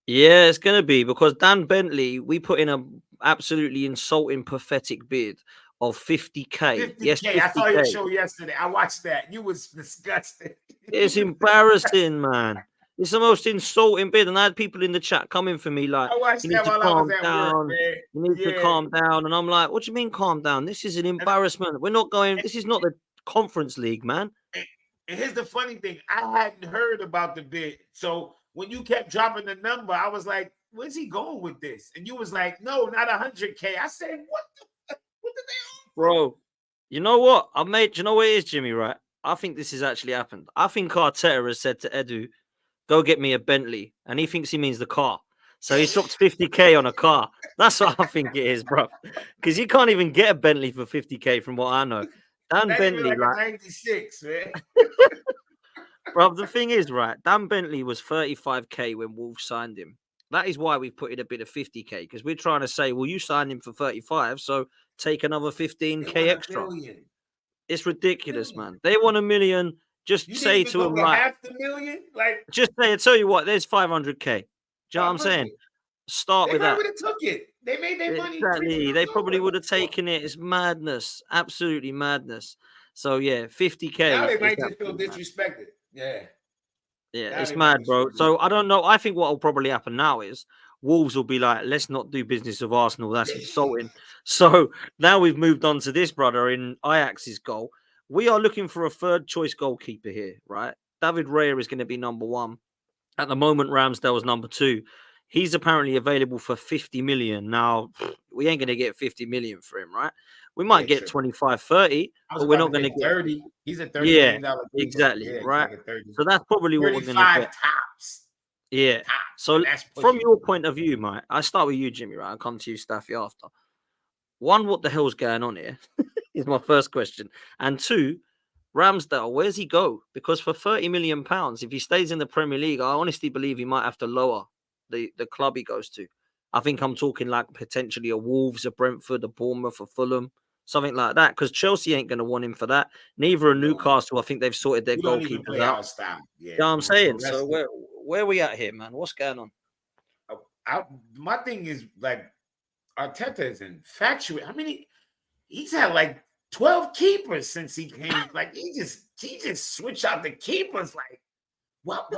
Yeah, it's going to be because Dan Bentley, we put in a absolutely insulting, pathetic bid of 50K. 50K. Yes, 50K. I saw your show yesterday. I watched that. You was disgusted. It's embarrassing, man. It's the most insulting bid, and I had people in the chat coming for me like, "You need to calm down. You need to calm down." And I'm like, "What do you mean calm down? This is an embarrassment. We're not going. This is not the Conference League, man." And here's the funny thing: I hadn't heard about the bid, so when you kept dropping the number, I was like, "Where's he going with this?" And you was like, "No, not 100K." I said, "What did they offer?" Bro, you know what? Do you know what it is, Jimmy? Right? I think this has actually happened. I think Arteta has said to Edu, "Go get me a Bentley," and he thinks he means the car. So he's dropped 50K on a car. That's what I think it is, bro. Because you can't even get a Bentley for 50K from what I know. Dan Bentley, like 96, man. Bro, the thing is, right, Dan Bentley was 35K when Wolves signed him. That is why we've put in a bit of 50K, because we're trying to say, well, you signed him for 35, so take another 15K extra. It's ridiculous, man. They want $1 million. Just say to him, like, $500,000, like, just say, I tell you what, there's 500K. Do you know what I'm saying? Start with that. They would have took it. They made their money. Exactly. They probably would have taken it. It's madness. Absolutely madness. So, yeah, 50K. Now they might just feel disrespected. Yeah. Yeah, it's mad, bro. So I don't know. I think what will probably happen now is Wolves will be like, let's not do business with Arsenal. That's insulting. So now we've moved on to this brother in Ajax's goal. We are looking for a third choice goalkeeper here, right? David Raya is going to be number 1. At the moment, Ramsdale is number 2. He's apparently available for 50 million. Now, we ain't going to get 50 million for him, right? We might get 25, 30, but we're not going to get 30. He's a $30 million keeper. Exactly, right? Like so that's probably what we're going to get. Tops. Yeah. Tops. So from your point of view, mate, I start with you, Jimmy, right? I'll come to you, Staffy, after. 1, what the hell's going on here? Is my first question. And 2, Ramsdale, where's he go? Because for £30 million, if he stays in the Premier League, I honestly believe he might have to lower the club he goes to. I think I'm talking like potentially a Wolves, a Brentford, a Bournemouth, a Fulham, something like that. Because Chelsea ain't going to want him for that. Neither are Newcastle. I think they've sorted their goalkeepers out. Yeah, you know what I'm saying? So where are we at here, man? What's going on? My thing is, like, Arteta is infatuated. I mean, he's had like 12 keepers since he came. Like he just switched out the keepers. Like what?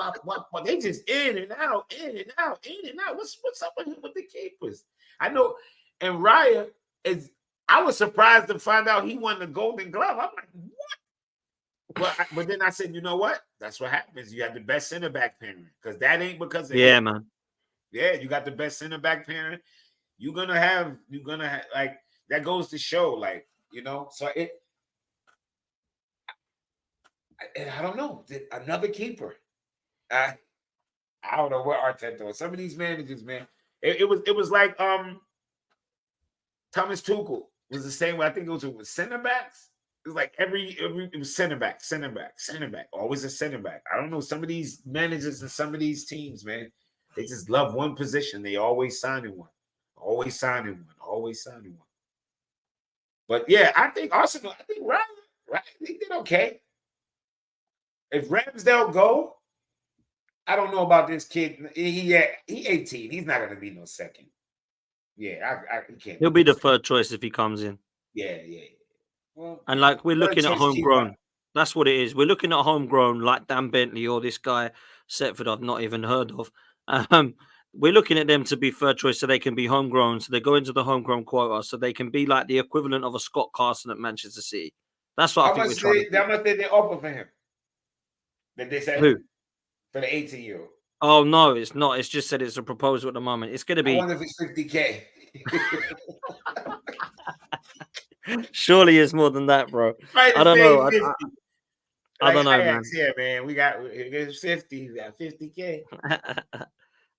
They just in and out, in and out, in and out. What's up with him with the keepers? I know. And Raya is. I was surprised to find out he won the Golden Glove. I'm like, what? But then I said, you know what? That's what happens. You have the best center back pairing because that ain't because of him. man. Yeah, you got the best center back pairing. You're gonna have like that goes to show, like, you know. So I don't know. Another keeper. I don't know what Arteta was. Some of these managers, man. It was like Thomas Tuchel was the same way. I think it was with center backs. It was like every it was center back, always a center back. I don't know. Some of these managers and some of these teams, man, they just love one position. They always signing one. Always signing one. But yeah, I think Arsenal, right? They did okay. If Ramsdale go, I don't know about this kid. He 18. He's not gonna be no second. Yeah, I can't. He'll be the third choice if he comes in. Yeah. Well, and like we're looking at homegrown. That's what it is. We're looking at homegrown, like Dan Bentley or this guy Setford I've not even heard of. We're looking at them to be third choice so they can be homegrown. So they go into the homegrown quota so they can be like the equivalent of a Scott Carson at Manchester City. That's what I think we're trying to do. How much did they offer for him? Did they say who? For the 18-year-old? Oh no, it's not. It's just said it's a proposal at the moment. It's going to be. I wonder if it's 50K. Surely it's more than that, bro. I don't know. I don't know, man. Yeah, man. We got 50. We got 50K.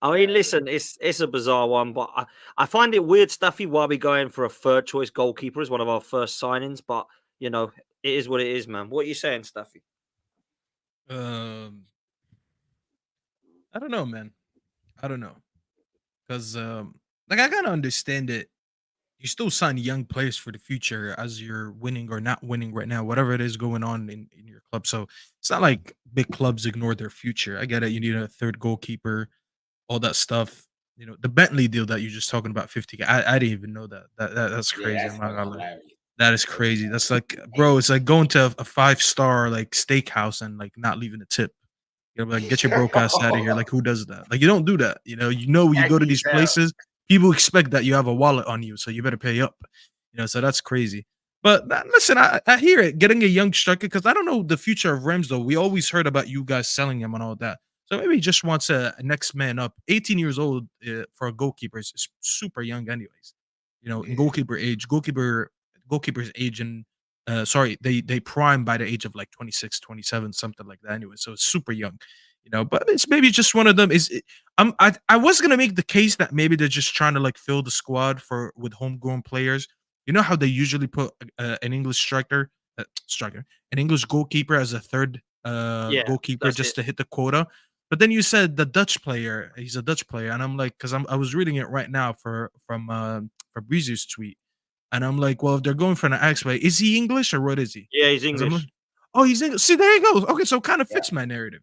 I mean, listen, it's a bizarre one, but I find it weird, Stuffy, why we going for a third choice goalkeeper as one of our first signings. But you know, it is what it is, man. What are you saying, Stuffy? I don't know, man. I don't know, because like I kind of understand it. You still sign young players for the future as you're winning or not winning right now, whatever it is going on in your club. So it's not like big clubs ignore their future. I get it. You need a third goalkeeper, all that stuff. You know, the Bentley deal that you're just talking about, 50K. I didn't even know that's crazy. Yeah, I'm not gonna lie. That is crazy. That's like, bro, it's like going to a 5-star like steakhouse and like not leaving a tip. You know, like get your broke ass out of here. Like, who does that? Like, you don't do that. You know, you go to these places, people expect that you have a wallet on you, so you better pay up. You know, so that's crazy. But listen, I hear it. Getting a young striker, because I don't know the future of Ramsdale. We always heard about you guys selling him and all that. So maybe he just wants a next man up. 18 years old for a goalkeeper is super young, anyways. You know, in goalkeeper's age and sorry, they prime by the age of like 26, 27, something like that anyway. So it's super young, you know, but it's maybe just one of them. I was gonna make the case that maybe they're just trying to like fill the squad with homegrown players. You know how they usually put an English an English goalkeeper as a third goalkeeper just to hit the quota. But then you said the Dutch player, he's a Dutch player, and I'm like, because I was reading it right now from Fabrizio's tweet. And I'm like, well, if they're going for an Ajax player, is he English or what is he? Yeah, he's English. Like, oh, he's English. See, there he goes. Okay, so it kind of fits my narrative.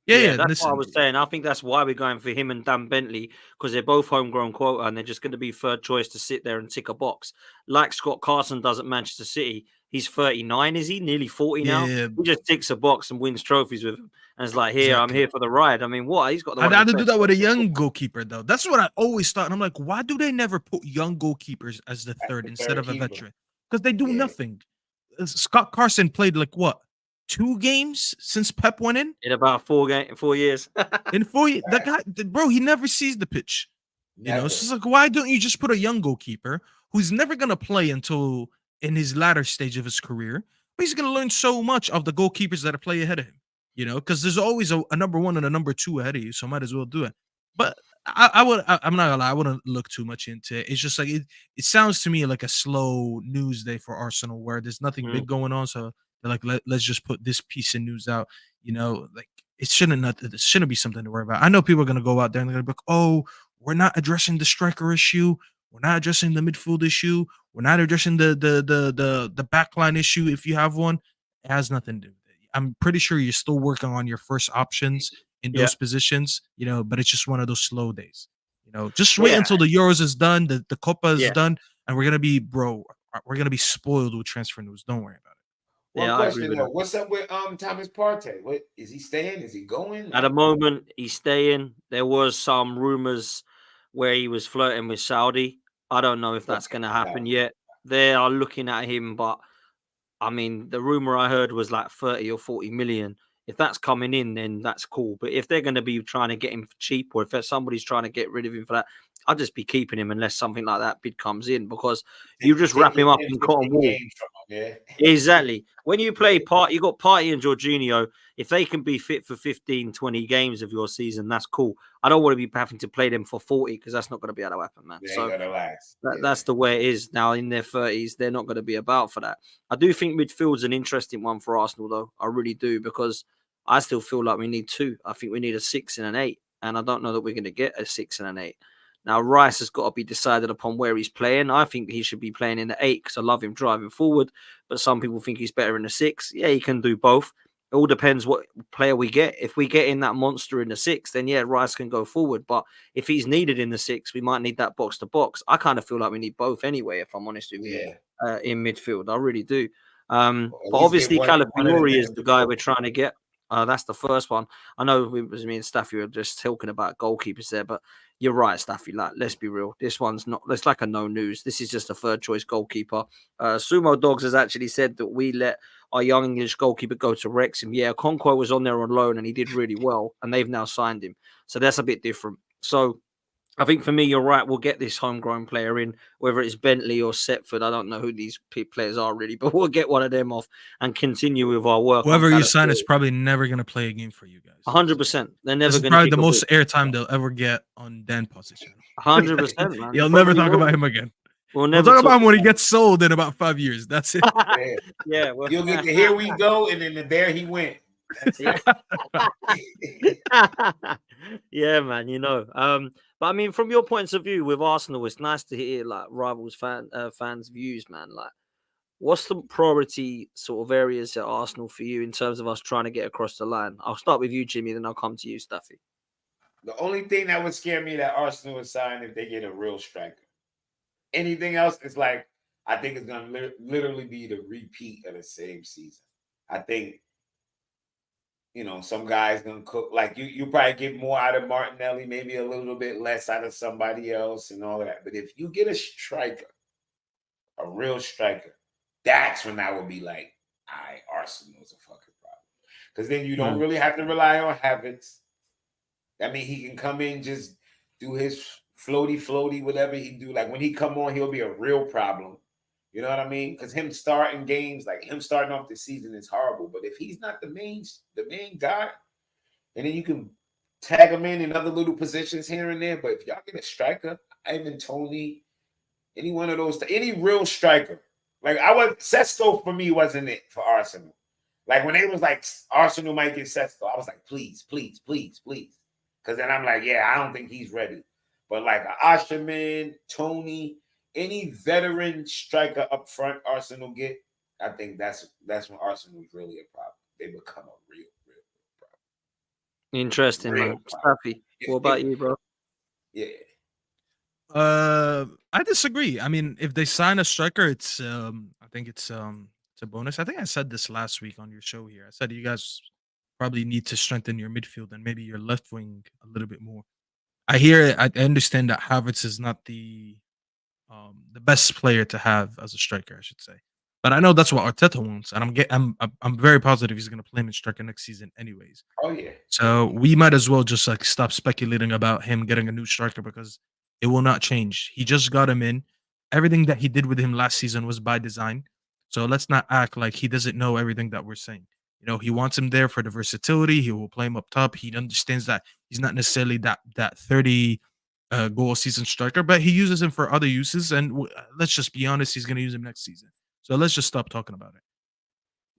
Yeah, that's what I was saying. I think that's why we're going for him and Dan Bentley, because they're both homegrown quota and they're just going to be third choice to sit there and tick a box. Like Scott Carson does at Manchester City. He's 39, is he? Nearly 40 now? Yeah. He just ticks a box and wins trophies with him. And it's like, here, I'm here for the ride. I mean, what? He's got the I'd rather do that with a young goalkeeper, though. That's what I always thought. And I'm like, why do they never put young goalkeepers as the third instead of a veteran? Because they do nothing. Scott Carson played like what? 2 games since Pep went in about 4 years. In 4 years, that guy, bro, he never sees the pitch. You know, so it's like, why don't you just put a young goalkeeper who's never gonna play until in his latter stage of his career? But he's gonna learn so much of the goalkeepers that play ahead of him. You know, because there's always a number 1 and a number 2 ahead of you, so might as well do it. But I'm not gonna lie, I wouldn't look too much into it. It's just like it sounds to me like a slow news day for Arsenal where there's nothing big going on. So they're like, let's just put this piece of news out. You know, like it shouldn't be something to worry about. I know people are gonna go out there and they're gonna be like, oh, we're not addressing the striker issue, we're not addressing the midfield issue, we're not addressing the backline issue if you have one. It has nothing to do with it. I'm pretty sure you're still working on your first options in those positions, you know, but it's just one of those slow days. You know, just wait until the Euros is done, the Copa is done, and we're gonna be, bro. we're gonna be spoiled with transfer news. Don't worry about it. One Yeah, I agree question with though, that. what's up with Thomas Partey? What is he staying? Is he going? At the moment, he's staying. There was some rumors where he was flirting with Saudi. I don't know if that's going to happen yet. They are looking at him, but I mean, the rumor I heard was like 30 or 40 million. If that's coming in, then that's cool. But if they're going to be trying to get him for cheap, or if somebody's trying to get rid of him for that, I'll just be keeping him unless something like that bid comes in, because you just wrap him up in cotton wool. Yeah. Exactly. When you play part, you got Partey and Jorginho. If they can be fit for 15, 20 games of your season, that's cool. I don't want to be having to play them for 40 because that's not going to be able to happen, man. They ain't gonna last. That's the way it is now. In their 30s, they're not going to be about for that. I do think midfield's an interesting one for Arsenal, though. I really do, because I still feel like we need two. I think we need a 6 and an 8, and I don't know that we're going to get a 6 and an 8. Now, Rice has got to be decided upon where he's playing. I think he should be playing in the 8 because I love him driving forward, but some people think he's better in the 6. Yeah, he can do both. It all depends what player we get. If we get in that monster in the 6, then yeah, Rice can go forward. But if he's needed in the 6, we might need that box to box. I kind of feel like we need both anyway, if I'm honest with you, in midfield. I really do. But obviously, Calafiori is the guy we're trying to get. That's the first one. I know it was me and Staffy were just talking about goalkeepers there, but you're right, Staffy. Like, let's be real. This one's not. It's like a no news. This is just a third choice goalkeeper. Sumo Dogs has actually said that we let our young English goalkeeper go to Wrexham. Yeah, Conquo was on there on loan and he did really well, and they've now signed him. So that's a bit different. So I think for me, you're right. We'll get this homegrown player in, whether it's Bentley or Setford. I don't know who these players are really, but we'll get one of them off and continue with our work. Whoever you sign is probably never going to play a game for you guys. 100%. They're never This is going to. probably the most airtime they'll ever get on Dan position. 100%, man. You'll never talk about him again. We'll talk about him when he gets sold in about 5 years. That's it. Yeah, you'll get to here we go, and then there he went. That's it. Yeah, man. You know, but I mean, from your points of view with Arsenal, it's nice to hear like rivals fans' views, man. Like, what's the priority sort of areas at Arsenal for you in terms of us trying to get across the line? I'll start with you, Jimmy, then I'll come to you, Staffy. The only thing that would scare me that Arsenal would sign if they get a real striker. Anything else is like, I think it's going to literally be the repeat of the same season. I think, you know, some guys going to cook. Like, you probably get more out of Martinelli, maybe a little bit less out of somebody else and all of that. But if you get a striker, a real striker, that's when I would be like, all right, Arsenal's a fucking problem. Because then you don't really have to rely on Havertz. I mean, he can come in, just do his floaty, whatever he do. Like, when he come on, he'll be a real problem. You know what I mean? Because him starting games, like him starting off the season is horrible. But if he's not the main guy, and then you can tag him in other little positions here and there. But if y'all get a striker, Antony, any one of those, any real striker. Like, Sesko for me wasn't it for Arsenal. Like, when it was like Arsenal might get Sesko, I was like, please. Because then I'm like, yeah, I don't think he's ready. But like Asherman, Tony, any veteran striker up front Arsenal get, I think that's when Arsenal is really a problem. They become a real problem. Interesting, man. Staffy, what about you, bro? Yeah. I disagree. I mean, if they sign a striker, it's I think it's a bonus. I think I said this last week on your show here. I said you guys probably need to strengthen your midfield and maybe your left wing a little bit more. I understand that Havertz is not the best player to have as a striker, I should say. But I know that's what Arteta wants, and I'm very positive he's going to play him in striker next season, anyways. Oh yeah. So we might as well just like stop speculating about him getting a new striker because it will not change. He just got him in. Everything that he did with him last season was by design. So let's not act like he doesn't know everything that we're saying. You know, he wants him there for the versatility. He will play him up top. He understands that he's not necessarily that 30 goal season striker, but he uses him for other uses. And let's just be honest, he's going to use him next season. So let's just stop talking about it.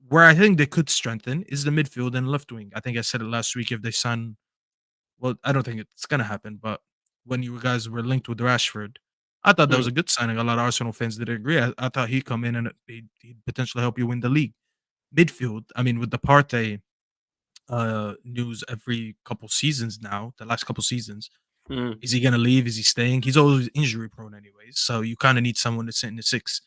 Where I think they could strengthen is the midfield and left wing. I think I said it last week. If they sign, well, I don't think it's going to happen, but when you guys were linked with Rashford, I thought that was a good signing. A lot of Arsenal fans didn't agree. I thought he'd come in and he'd potentially help you win the league. Midfield, I mean, with the Partey news every couple seasons now, the last couple seasons, is he going to leave? Is he staying? He's always injury prone anyways, so you kind of need someone to sit in the 6.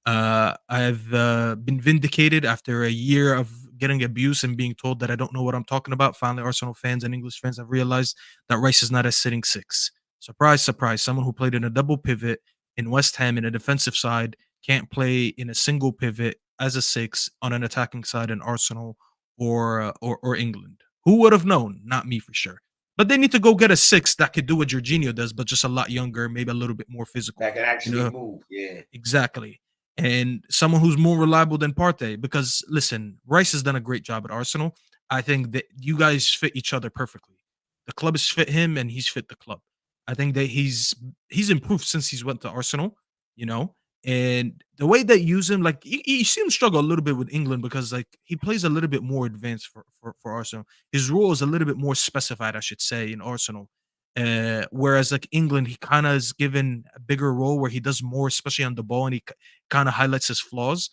I've been vindicated after a year of getting abuse and being told that I don't know what I'm talking about. Finally, Arsenal fans and English fans have realized that Rice is not a sitting six. Surprise, surprise. Someone who played in a double pivot in West Ham in a defensive side can't play in a single pivot as a six on an attacking side in Arsenal or England. Who would have known? Not me for sure. But they need to go get a six that could do what Jorginho does, but just a lot younger, maybe a little bit more physical. That can actually move. Yeah. Exactly. And someone who's more reliable than Partey. Because listen, Rice has done a great job at Arsenal. I think that you guys fit each other perfectly. The club has fit him, and he's fit the club. I think that he's improved since he's went to Arsenal. You know, and the way they use him, like you see him struggle a little bit with England because like he plays a little bit more advanced for Arsenal. His role is a little bit more specified, I should say, in Arsenal. Whereas like England, he kind of is given a bigger role where he does more, especially on the ball, and he kind of highlights his flaws.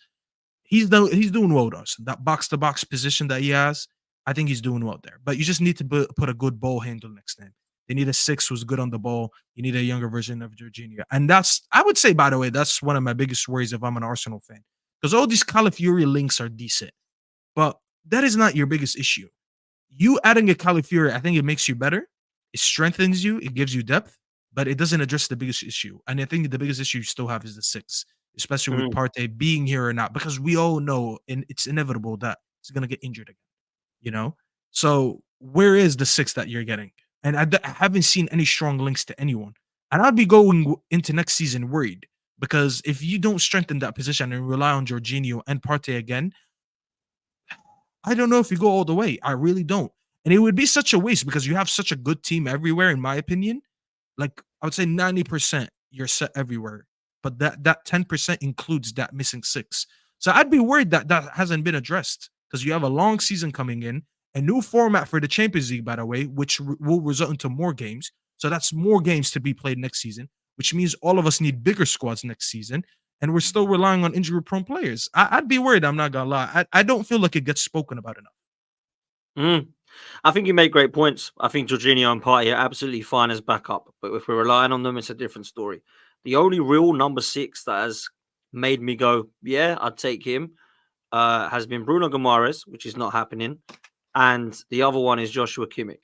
He's doing well with us. That box to box position that he has, I think he's doing well there. But you just need to put a good ball handle next to him. They need a six who's good on the ball. You need a younger version of Jorginho, and that's I would say, by the way, that's one of my biggest worries if I'm an Arsenal fan, because all these Calafiori links are decent, but that is not your biggest issue. You adding a Calafiori, I think it makes you better. It strengthens you. It gives you depth, but it doesn't address the biggest issue. And I think the biggest issue you still have is the six, especially with Partey being here or not, because we all know and it's inevitable that he's going to get injured again, you know? So where is the six that you're getting? And I haven't seen any strong links to anyone. And I'd be going into next season worried because if you don't strengthen that position and rely on Jorginho and Partey again, I don't know if you go all the way. I really don't. And it would be such a waste because you have such a good team everywhere, in my opinion. Like I would say 90% you're set everywhere. But that 10% includes that missing six. So I'd be worried that that hasn't been addressed because you have a long season coming in, a new format for the Champions League, by the way, which will result into more games. So that's more games to be played next season, which means all of us need bigger squads next season and we're still relying on injury prone players. I'd be worried. I'm not gonna lie. I don't feel like it gets spoken about enough. I think you made great points. I think Jorginho and Partey are absolutely fine as backup, but if we're relying on them, it's a different story. The only real number six that has made me go, yeah, I'd take him, has been Bruno Guimaraes, which is not happening, and the other one is Joshua Kimmich.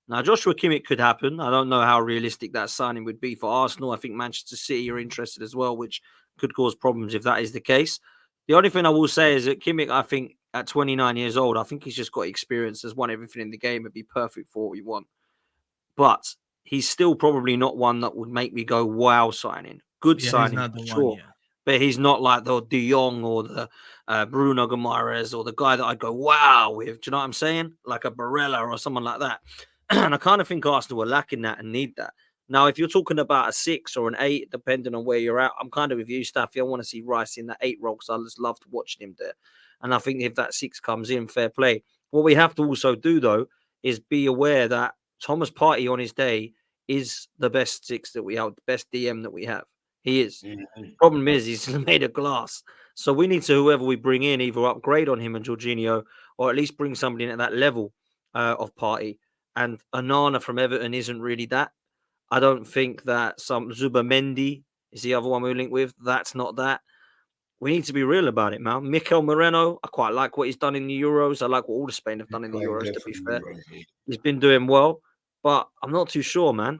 Now, Joshua Kimmich could happen. I don't know how realistic that signing would be for Arsenal. I think Manchester City are interested as well, which could cause problems if that is the case. The only thing I will say is that Kimmich, I think at 29 years old, I think he's just got experience, has won everything in the game, and be perfect for what we want. But he's still probably not one that would make me go, wow, signing. Good Yeah, he's signing, not for the one. sure. Yeah. But he's not like the De Jong or the Bruno Guimaraes or the guy that I'd go, wow, with. Do you know what I'm saying? Like a Barella or someone like that. And I kind of think Arsenal are lacking that and need that. Now, if you're talking about a 6 or an 8, depending on where you're at, I'm kind of with you, Staffy. I want to see Rice in that 8 role because I just loved watching him there. And I think if that 6 comes in, fair play. What we have to also do, though, is be aware that Thomas Partey on his day is the best 6 that we have, the best DM that we have. He is. Problem is, he's made of glass. So we need to, whoever we bring in, either upgrade on him and Jorginho, or at least bring somebody in at that level of Partey. And Anana from Everton isn't really that. I don't think that some Zubamendi is the other one we link with. That's not that. We need to be real about it, man. Mikel Moreno, I quite like what he's done in the Euros. I like what all the Spain have done in the Euros, to be fair. He's been doing well, but I'm not too sure, man.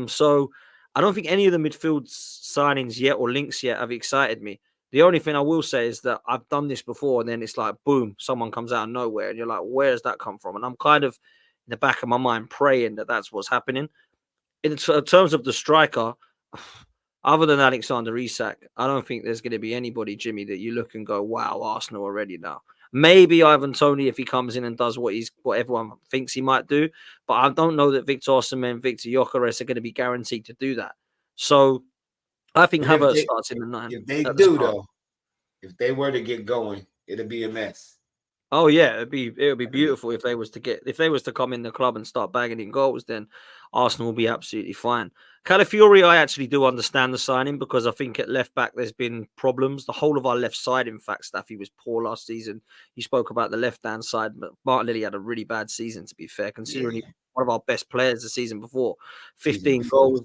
So I don't think any of the midfield signings yet or links yet have excited me. The only thing I will say is that I've done this before, and then it's like, boom, someone comes out of nowhere, and you're like, where does that come from? And I'm kind of in the back of my mind praying that that's what's happening. In terms of the striker, other than Alexander Isak, I don't think there's going to be anybody, Jimmy, that you look and go, wow, Arsenal already now. Maybe Ivan Toney if he comes in and does what everyone thinks he might do. But I don't know that Victor Osimhen, Victor Gyökeres are going to be guaranteed to do that. So I think Havertz starts in the 9. If they do, though, if they were to get going, it'll be a mess. Oh yeah, it would be beautiful if they was to come in the club and start bagging in goals, then Arsenal will be absolutely fine. Calafiori, I actually do understand the signing because I think at left back there's been problems. The whole of our left side, in fact, Staffy was poor last season. You spoke about the left hand side, but Martinelli had a really bad season, to be fair, considering he one of our best players the season before. Season 15 before. goals.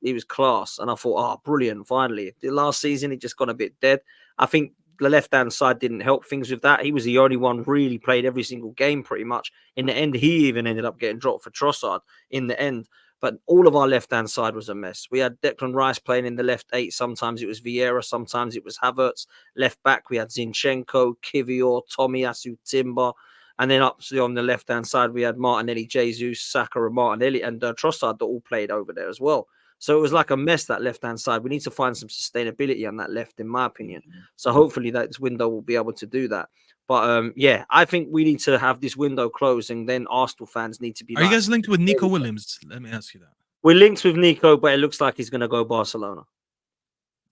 He was class. And I thought, oh, brilliant, finally. The last season, he just got a bit dead. I think the left-hand side didn't help things with that. He was the only one really played every single game pretty much. In the end, he even ended up getting dropped for Trossard in the end. But all of our left-hand side was a mess. We had Declan Rice playing in the left 8. Sometimes it was Vieira. Sometimes it was Havertz. Left back, we had Zinchenko, Kivior, Tomiyasu, Timber. And then up on the left-hand side, we had Martinelli, Jesus, Saka, and Martinelli, and Trossard that all played over there as well. So it was like a mess, that left-hand side. We need to find some sustainability on that left, in my opinion. So hopefully that window will be able to do that. But yeah, I think we need to have this window closed, and then Arsenal fans need to be Are you guys linked with Nico Williams? Let me ask you that. We're linked with Nico, but it looks like he's going to go Barcelona.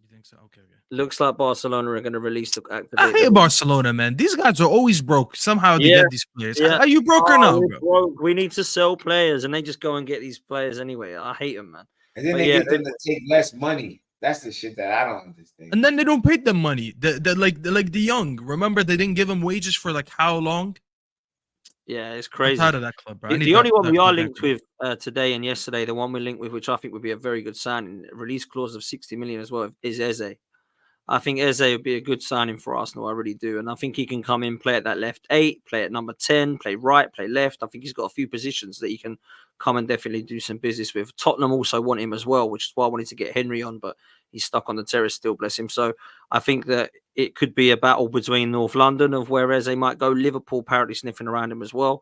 You think so? Okay. Looks like Barcelona are going to release the activate. I hate Barcelona, man. These guys are always broke. Somehow they get these players. Yeah. Are you broke or no, bro? Broke. We need to sell players, and they just go and get these players anyway. I hate them, man. And then they get them to take less money. That's the shit that I don't understand. And then they don't pay them money. Like the young. Remember, they didn't give them wages for like how long? Yeah, it's crazy. I'm tired of that club, bro. The only one we are linked with today and yesterday, the one we linked with, which I think would be a very good signing, release clause of 60 million as well, is EZE. I think EZE would be a good signing for Arsenal. I really do. And I think he can come in, play at that left 8, play at number 10, play right, play left. I think he's got a few positions that he can come and definitely do some business with. Tottenham also want him as well, which is why I wanted to get Henry on, but he's stuck on the terrace still, bless him. So I think that it could be a battle between North London of where EZE might go. Liverpool apparently sniffing around him as well.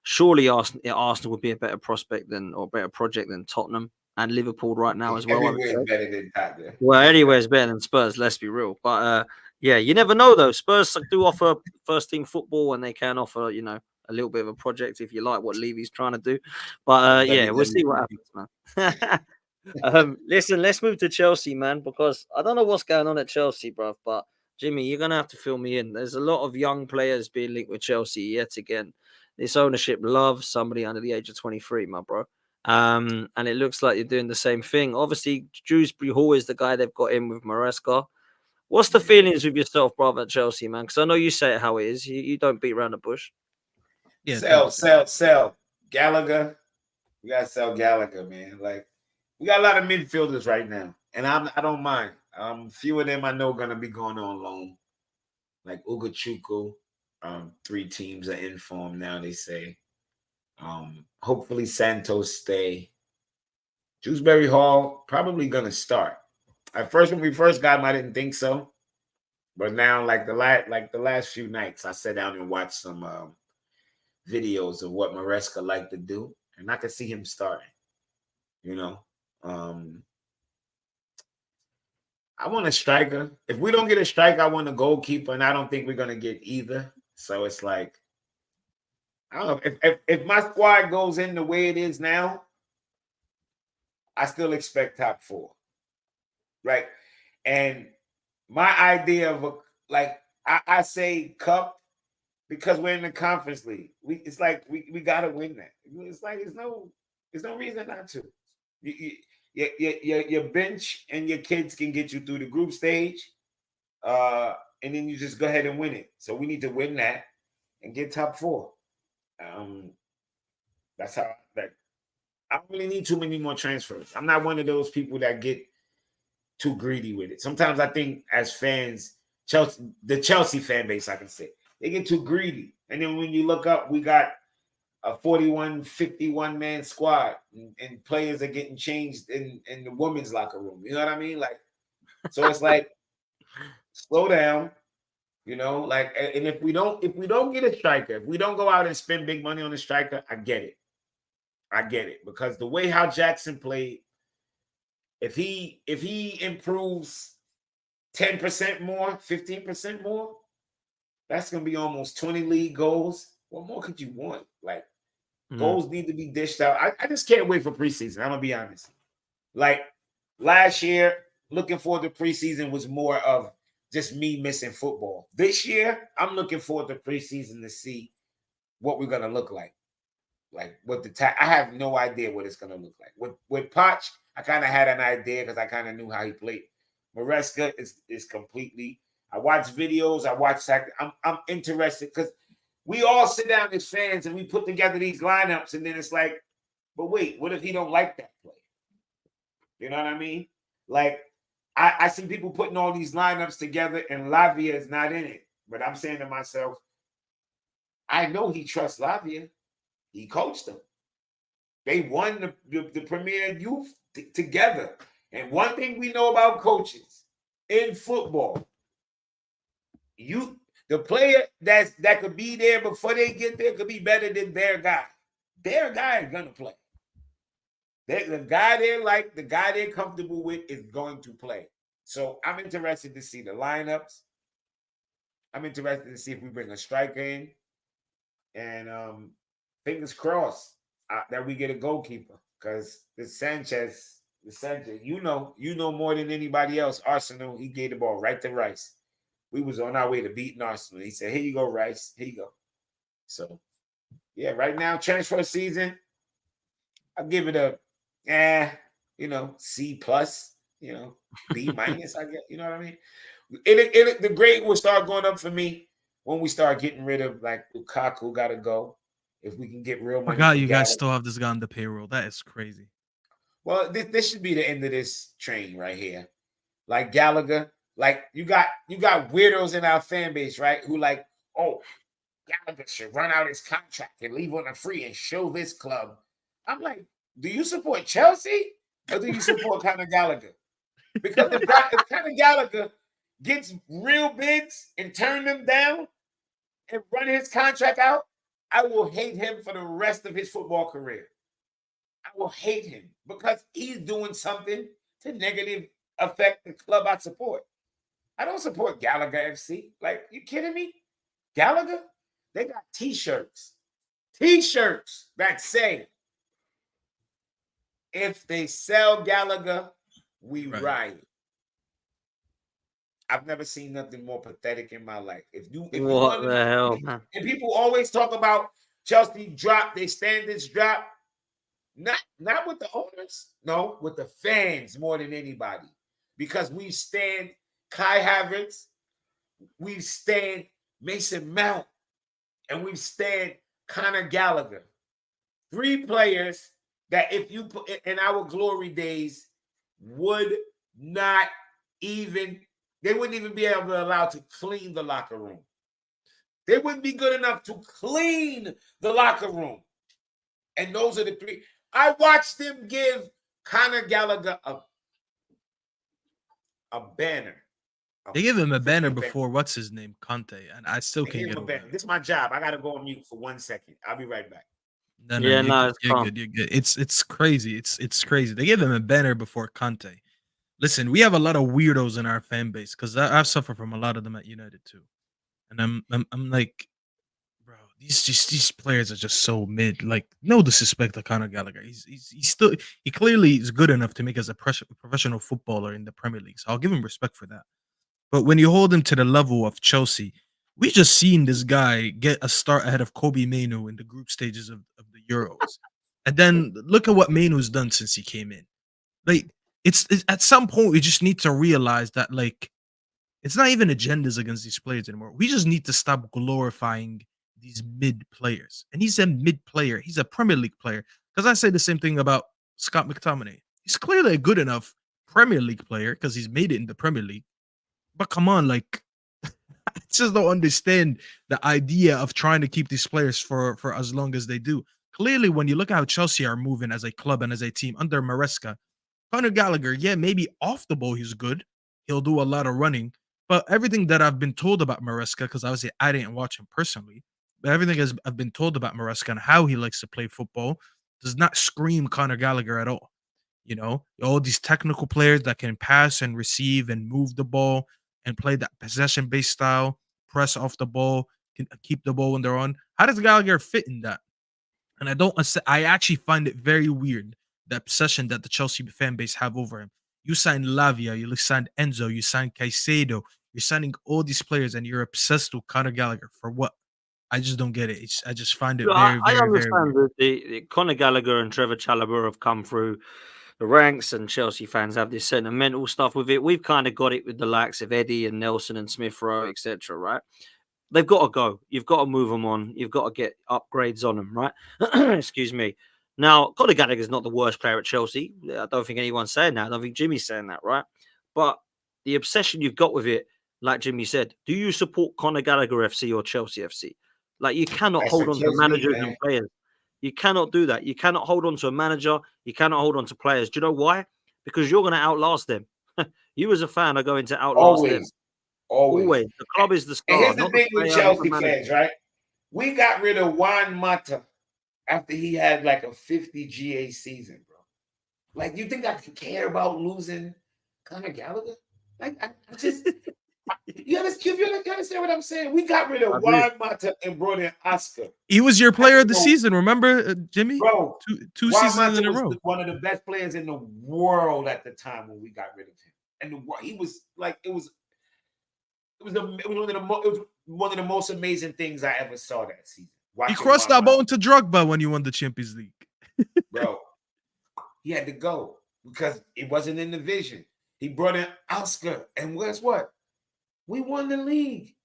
Surely Arsenal would be a better prospect or better project than Tottenham. And Liverpool right now as well. Everywhere is better than Tottenham. Well, anywhere is better than Spurs, let's be real. But yeah, you never know though. Spurs do offer first team football, and they can offer, a little bit of a project if you like what Levy's trying to do. But yeah, we'll see what happens, man. Listen, let's move to Chelsea, man, because I don't know what's going on at Chelsea, bro. But Jimmy, you're gonna have to fill me in. There's a lot of young players being linked with Chelsea yet again. This ownership loves somebody under the age of 23, my bro. And it looks like you're doing the same thing. Obviously, Dewsbury Hall is the guy they've got in with Maresca. What's the feelings with yourself, brother, at Chelsea, man? Because I know you say it how it is. You don't beat around the bush. Yeah, sell. Gallagher. We gotta sell Gallagher, man. Like, we got a lot of midfielders right now, and I don't mind. Few of them I know gonna be going on loan, like Ugochukwu. 3 teams are in form now, they say. Hopefully Santos stay. Dewsbury Hall probably gonna start. At first, when we first got him, I didn't think so, but now, like the last few nights, I sat down and watched some videos of what Maresca liked to do, and I could see him starting. I want a striker. If we don't get a striker, I want a goalkeeper, and I don't think we're gonna get either. So it's like, I don't know, if my squad goes in the way it is now, I still expect top 4, right? And my idea of I say cup because we're in the Conference League. It's like we gotta win that. It's like there's no reason not to. Your bench and your kids can get you through the group stage, and then you just go ahead and win it. So we need to win that and get top 4. That's how I don't really need too many more transfers. I'm not one of those people that get too greedy with it. Sometimes I think as fans, the Chelsea fan base, I can say, they get too greedy. And then when you look up, we got a 41, 51 man squad, and players are getting changed in the women's locker room. You know what I mean? Like, so it's like, slow down. And if we don't get a striker, if we don't go out and spend big money on a striker, I get it. Because the way how Jackson played, if he improves 10% more, 15% more, that's gonna be almost 20 league goals. What more could you want? Like, goals need to be dished out. I just can't wait for preseason. I'm gonna be honest. Like, last year, looking forward to preseason was more of just me missing football. This year, I'm looking forward to preseason to see what we're gonna look like. Like, what I have no idea what it's gonna look like. With Poch, I kind of had an idea because I kind of knew how he played. Maresca is completely. I watch videos. I watch. I'm interested because we all sit down as fans and we put together these lineups, and then it's like But wait, what if he don't like that play? You know what I mean? Like, I see people putting all these lineups together and Lavia is not in it. But I'm saying to myself, I know he trusts Lavia. He coached them. They won the Premier Youth together. And one thing we know about coaches in football, the player that could be there before they get there could be better than their guy. Their guy is gonna play. The guy they like, the guy they're comfortable with is going to play. So I'm interested to see the lineups. I'm interested to see if we bring a striker in. And fingers crossed that we get a goalkeeper. Because the Sanchez, you know more than anybody else. Arsenal, he gave the ball right to Rice. We was on our way to beating Arsenal. He said, "Here you go, Rice. Here you go." So, yeah, right now, transfer season, I'll give it a, C plus, B minus, I guess. You know what I mean? The grade will start going up for me when we start getting rid of, like, Lukaku got to go. If we can get real money. Forgot you guys still have this guy on the payroll. That is crazy. Well, this should be the end of this train right here. Like Gallagher, like you got weirdos in our fan base, right? Who like, oh, Gallagher should run out his contract and leave on a free and show this club. I'm like, do you support Chelsea or do you support Conor Gallagher? Because if Conor Gallagher gets real bids and turn them down and run his contract out, I will hate him for the rest of his football career. I will hate him because he's doing something to negative affect the club I support. I don't support Gallagher FC. Like, you kidding me? Gallagher? They got t-shirts that say, if they sell Gallagher, we riot. I've never seen nothing more pathetic in my life. If you what the hell, man? And people always talk about Chelsea drop, their standards drop. Not with the owners, no, with the fans more than anybody. Because we stand Kai Havertz, we stand Mason Mount, and we stand Conor Gallagher. 3 players that if you put in our glory days would not even, they wouldn't even be able to allow to clean the locker room. They wouldn't be good enough to clean the locker room. And those are the 3. I watched them give Conor Gallagher a banner. They gave him a banner before, what's his name? Conte. And I still can't get over it. This is my job. I got to go on mute for 1 second. I'll be right back. No, you're good. You're good. It's crazy. It's crazy. They gave him a banner before Conte. Listen, we have a lot of weirdos in our fan base because I've suffered from a lot of them at United too. And I'm like, bro, these players are just so mid. Like, no disrespect to Conor Gallagher. He clearly is good enough to make us a professional footballer in the Premier League. So I'll give him respect for that. But when you hold him to the level of Chelsea, we just seen this guy get a start ahead of Kobe Mainoo in the group stages of the Euros. And then look at what Mainoo's done since he came in. Like, it's at some point we just need to realize that, like, it's not even agendas against these players anymore. We just need to stop glorifying these mid players. And he's a mid player. He's a Premier League player. Because I say the same thing about Scott McTominay. He's clearly a good enough Premier League player because he's made it in the Premier League. But come on, like, I just don't understand the idea of trying to keep these players for as long as they do. Clearly, when you look at how Chelsea are moving as a club and as a team under Maresca, Conor Gallagher, yeah, maybe off the ball he's good. He'll do a lot of running. But everything that I've been told about Maresca, because obviously I didn't watch him personally, but everything I've been told about Maresca and how he likes to play football does not scream Conor Gallagher at all. You know, all these technical players that can pass and receive and move the ball and play that possession-based style, press off the ball, can keep the ball when they're on. How does Gallagher fit in that? And I actually find it very weird, the obsession that the Chelsea fan base have over him. You signed Lavia, you signed Enzo, you signed Caicedo, you're signing all these players, and you're obsessed with Conor Gallagher for what? I just don't get it. I just find it very, I very, understand very weird. the Conor Gallagher and Trevor Chalobah have come through the ranks, and Chelsea fans have this sentimental stuff with it. We've kind of got it with the likes of Eddie and Nelson and Smith Rowe, etc. Right? They've got to go. You've got to move them on. You've got to get upgrades on them, right? Excuse me. Now, Conor Gallagher is not the worst player at Chelsea. I don't think anyone's saying that. I don't think Jimmy's saying that, right? But the obsession you've got with it, like Jimmy said, do you support Conor Gallagher FC or Chelsea FC? Like, you cannot That's hold what on to kills me, managers and man. players. You cannot do that. You cannot hold on to a manager. You cannot hold on to players. Do you know why? Because you're going to outlast them. You as a fan are going to outlast them. Always. Always. The club is the And star, here's the not the thing with player, not the Chelsea manager. fans, right? We got rid of Juan Mata after he had like a 50 GA season, bro. Like, you think I could care about losing Conor Gallagher? Like, I just you understand what I'm saying? We got rid of Juan Mata and brought in Oscar. He was your player of the season, remember, Jimmy? Bro, two Juan seasons Mata in a was row. one of the best players in the world at the time when we got rid of him. And he was like, it was one of the most amazing things I ever saw that season. He crossed our bone to Drogba when you won the Champions League. Bro, he had to go because it wasn't in the vision. He brought in Oscar, and guess what? We won the league.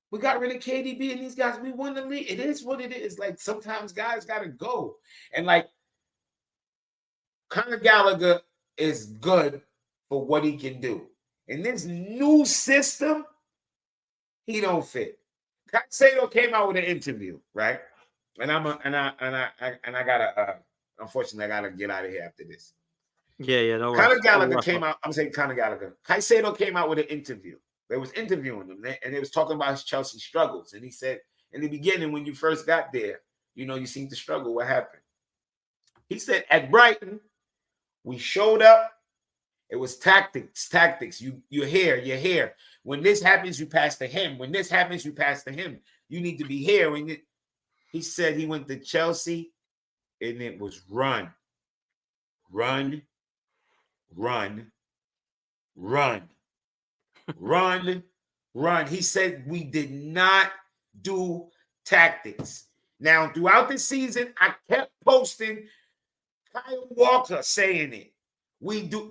We got rid of KDB and these guys. We won the league. It is what it is. Like, sometimes guys got to go. And like, Conor Gallagher is good for what he can do. In this new system, he don't fit. Caicedo came out with an interview, right? And I gotta unfortunately I gotta get out of here after this. Yeah, no. Conor Gallagher came out. I'm saying Conor Gallagher. Caicedo came out with an interview. They was interviewing him, and they was talking about his Chelsea struggles. And he said, in the beginning, when you first got there, you seemed to struggle. What happened? He said, at Brighton, we showed up. It was tactics. You're here. When this happens, you pass to him. When this happens, you pass to him. You need to be here. He said he went to Chelsea, and it was run. He said we did not do tactics. Now, throughout the season, I kept posting Kyle Walker saying it.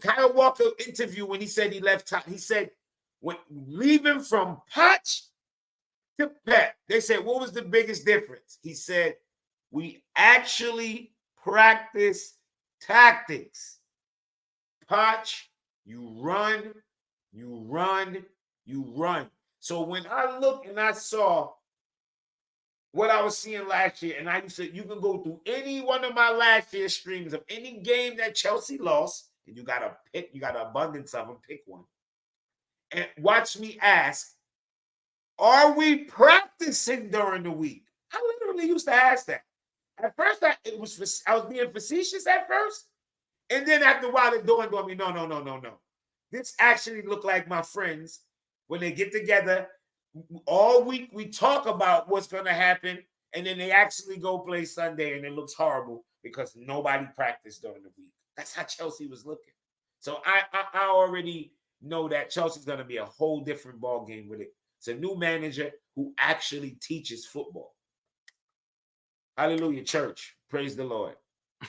Kyle Walker interview when he said he left. He said, when leaving from Poch to Pep, they said, what was the biggest difference? He said, we actually practice tactics. Poch, you run. So when I looked and I saw what I was seeing last year, and you can go through any one of my last year's streams of any game that Chelsea lost, and you got an abundance of them, pick one. And watch me ask, are we practicing during the week? I literally used to ask that. At first, I was being facetious at first. And then after a while, it dawned on me, no. This actually looked like my friends when they get together all week. We talk about what's going to happen, and then they actually go play Sunday, and it looks horrible because nobody practiced during the week. That's how Chelsea was looking. So I already know that Chelsea's going to be a whole different ball game with it. It's a new manager who actually teaches football. Hallelujah, church. Praise the Lord.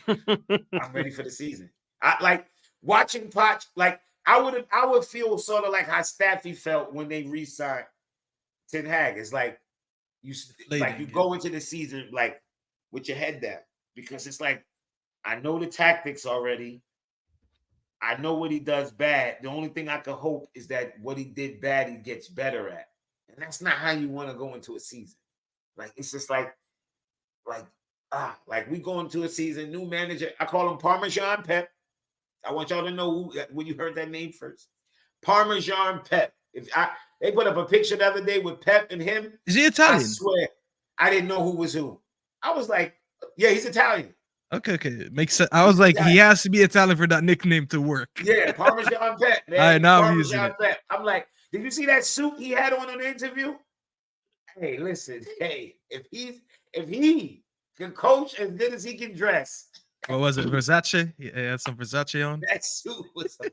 I'm ready for the season. I like watching Poch. Like, I would feel sort of like how Staffy felt when they re-signed Ten Hag. It's like you go into the season like with your head down, because it's like, I know the tactics already. I know what he does bad. The only thing I can hope is that what he did bad, he gets better at. And that's not how you want to go into a season. Like, it's just like we go into a season, new manager. I call him Parmesan Pep. I want y'all to know when you heard that name first. Parmesan Pep. They put up a picture the other day with Pep and him. Is he Italian? I swear, I didn't know who was who. I was like, yeah, he's Italian. Okay. Makes sense. I was like, he has to be Italian for that nickname to work. Yeah, Parmesan Pep, man. I know I'm using it. Pep. I'm like, did you see that suit he had on the interview? Hey, listen. Hey, if he can coach as good as he can dress. What was it? Versace? He had some Versace on. That suit was a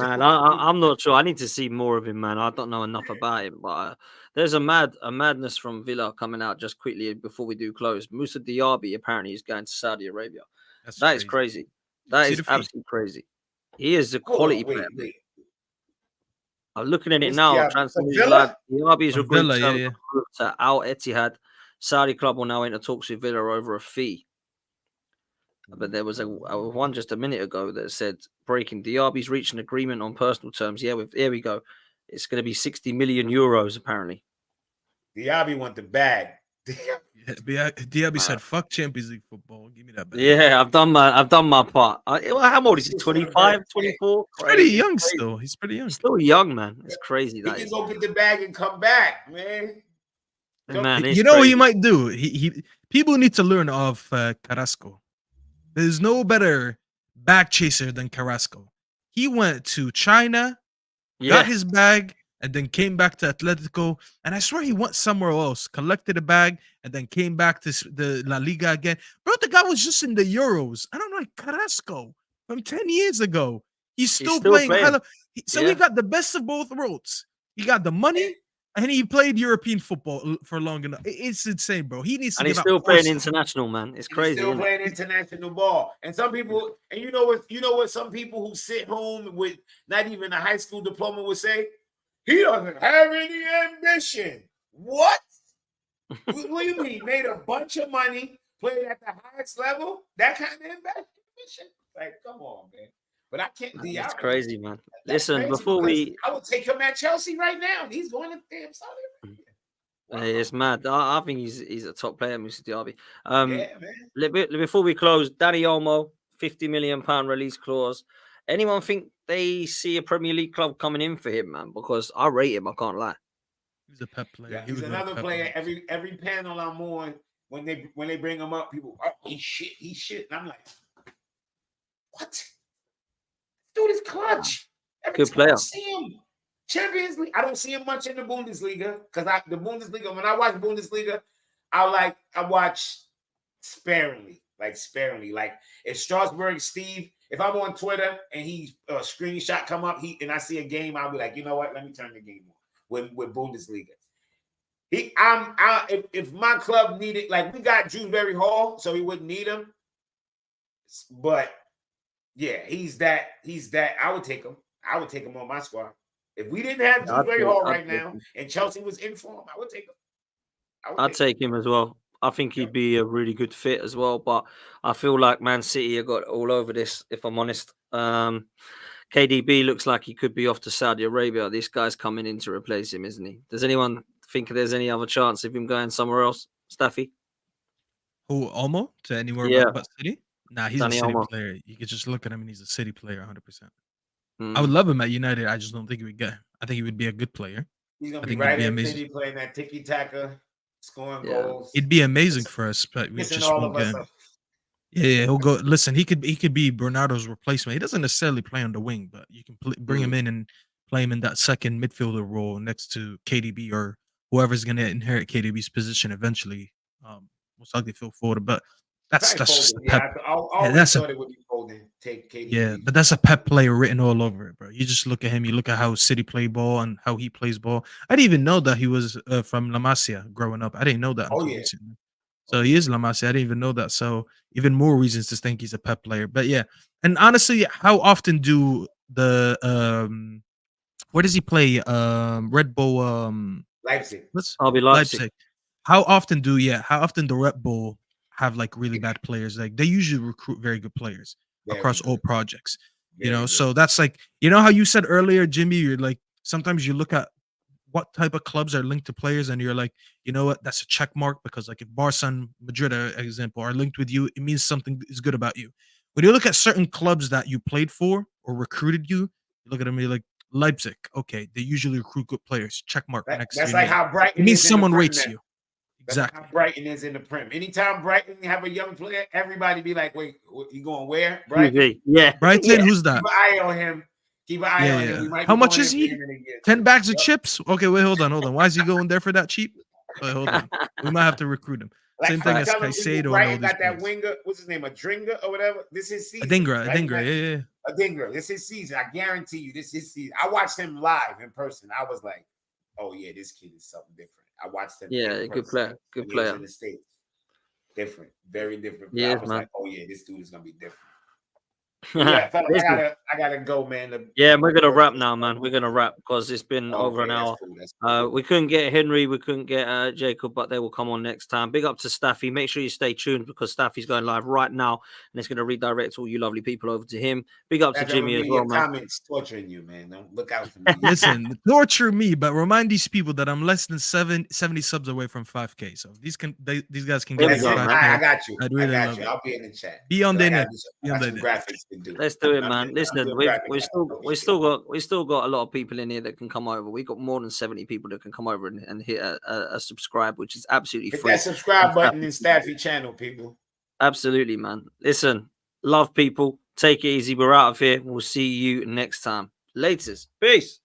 man. I'm not sure. I need to see more of him, man. I don't know enough about him, but there's a madness from Villa coming out just quickly before we do close. Musa Diaby apparently is going to Saudi Arabia. That is crazy. That is absolutely crazy. He is a quality player. Wait. I'm looking at it now. Transfer news lad. Diaby's agreed to Al Etihad. Saudi club will now enter talks with Villa over a fee. But there was a one just a minute ago that said breaking Diaby's reached an agreement on personal terms. Yeah, here we go. It's going to be 60 million euros apparently. Diaby want the bag. Diaby said, "Fuck Champions League football. Give me that bag." Yeah, I've done my part. How old is he? 25, 24? He's pretty Crazy. young still. He's pretty young. He's still young, man. It's crazy. He That can is. go get the bag and come back, man. Man, You know what crazy. he might do? He people need to learn of Carrasco. There's no better bag chaser than Carrasco. He went to China, got his bag, and then came back to Atletico. And I swear he went somewhere else, collected a bag, and then came back to the La Liga again. Bro, the guy was just in the Euros. And I'm like, Carrasco from 10 years ago. He's still playing. So he got the best of both worlds. He got the money, and he played European football for long enough. It's insane, bro. He needs to. And he's still playing international, man. It's crazy. He's still playing international ball. And some people, and you know what? Some people who sit home with not even a high school diploma would say, he doesn't have any ambition. What? What do you mean? Made a bunch of money, played at the highest level. That kind of ambition? Like, come on, man. But I can't. It's crazy, man. Listen, crazy before I would take him at Chelsea right now. He's going to damn Saudi Arabia. Wow. It's mad. I think he's a top player, Mr. Diaby. Yeah, man. Before we close, Dani Olmo, £50 million release clause. Anyone think they see a Premier League club coming in for him, man? Because I rate him. I can't lie. He's a pep player. Yeah, he's another player. Every panel I'm on, when they bring him up, people, oh, he's shit. And I'm like, what? Dude is clutch. Good player. I see him. Champions League. I don't see him much in the Bundesliga because the Bundesliga. When I watch Bundesliga, I watch sparingly. Like if Strasbourg Steve, if I'm on Twitter and he screenshot come up, and I see a game, I'll be like, you know what? Let me turn the game on with Bundesliga. If my club needed, like we got Dewsbury Hall, so we wouldn't need him. But yeah, he's that. I would take him. I would take him on my squad. If we didn't have Dewsbury Hall right now and Chelsea was in form, I would take him. I'd take him as well. I think he'd be a really good fit as well. But I feel like Man City have got all over this, if I'm honest. KDB looks like he could be off to Saudi Arabia. This guy's coming in to replace him, isn't he? Does anyone think there's any other chance of him going somewhere else, Staffy? Who, Olmo? To anywhere but City? Nah, he's Dani a City Olmo. player. You could just look at him and he's a City player 100%. I would love him at United. I just don't think he would get him. I think he would be a good player. He's going to be right in City playing that tiki-taka, scoring goals. It'd be amazing for us, but we just won't get him. Yeah, he'll go. Listen, he could be Bernardo's replacement. He doesn't necessarily play on the wing, but you can bring him in and play him in that second midfielder role next to KDB or whoever's going to inherit KDB's position eventually. Most likely Phil Foden, but that's just a Pep. It would be Foden. Take KDB. Yeah, but that's a Pep player written all over it, bro. You just look at him. You look at how City play ball and how he plays ball. I didn't even know that he was from La Masia growing up. I didn't know that until recently. So he is La Masia. I didn't even know that. So even more reasons to think he's a Pep player. But yeah, and honestly, how often do the where does he play? Red Bull Leipzig. I'll be Leipzig. How often the Red Bull have like really bad players? Like they usually recruit very good players across all projects. So that's like, how you said earlier, Jimmy, you're like, sometimes you look at what type of clubs are linked to players and you're like, you know what, that's a check mark, because like if Barca and Madrid, example, are linked with you, it means something is good about you. When you look at certain clubs that you played for or recruited you look at them and you're like, Leipzig, okay, they usually recruit good players, check mark next to that's like how Brighton it means someone rates you. Exactly. That's how Brighton is in the Prem. Anytime Brighton have a young player, everybody be like, wait, you going where? Brighton? Yeah. Brighton, who's that? Keep an eye on him. Keep an eye on him. How much is he? 10 bags of chips? Okay, wait, hold on. Why is he going there for that cheap? Wait, hold on. We might have to recruit him. Same thing as Caicedo. Brighton got that winger. What's his name? Adingra or whatever. This is season. Adingra, yeah. Adingra. This is season. I guarantee you, this is season. I watched him live in person. I was like, oh yeah, this kid is something different. I watched him. Yeah, good player. Good player. In the States. Different. Very different. Yeah, I was like, oh yeah, this dude is gonna be different. Yeah, fellas, Listen. I gotta go, man. Yeah, we're gonna wrap now, man. We're gonna wrap because it's been over Okay, an hour. that's cool. We couldn't get Henry, we couldn't get Jacob, but they will come on next time. Big up to Staffy. Make sure you stay tuned because Staffy's going live right now, and it's gonna redirect all you lovely people over to him. Big up to Jimmy as well, man. Comments torturing you, man. Don't look out for me. Listen, torture me, but remind these people that I'm less than 70 subs away from 5K. So these guys can get There we go, me. man. I got you. I'd really I love got you. it. I'll be in the chat. Be on So I there. got some graphics to do. Let's do it, man. Listen, we we still got a lot of people in here that can come over. We got more than 70 people that can come over and hit a subscribe, which is absolutely hit free. that subscribe button in Staffy channel, people. Absolutely, man. Listen, love people. Take it easy. We're out of here. We'll see you next time. Latest. Peace.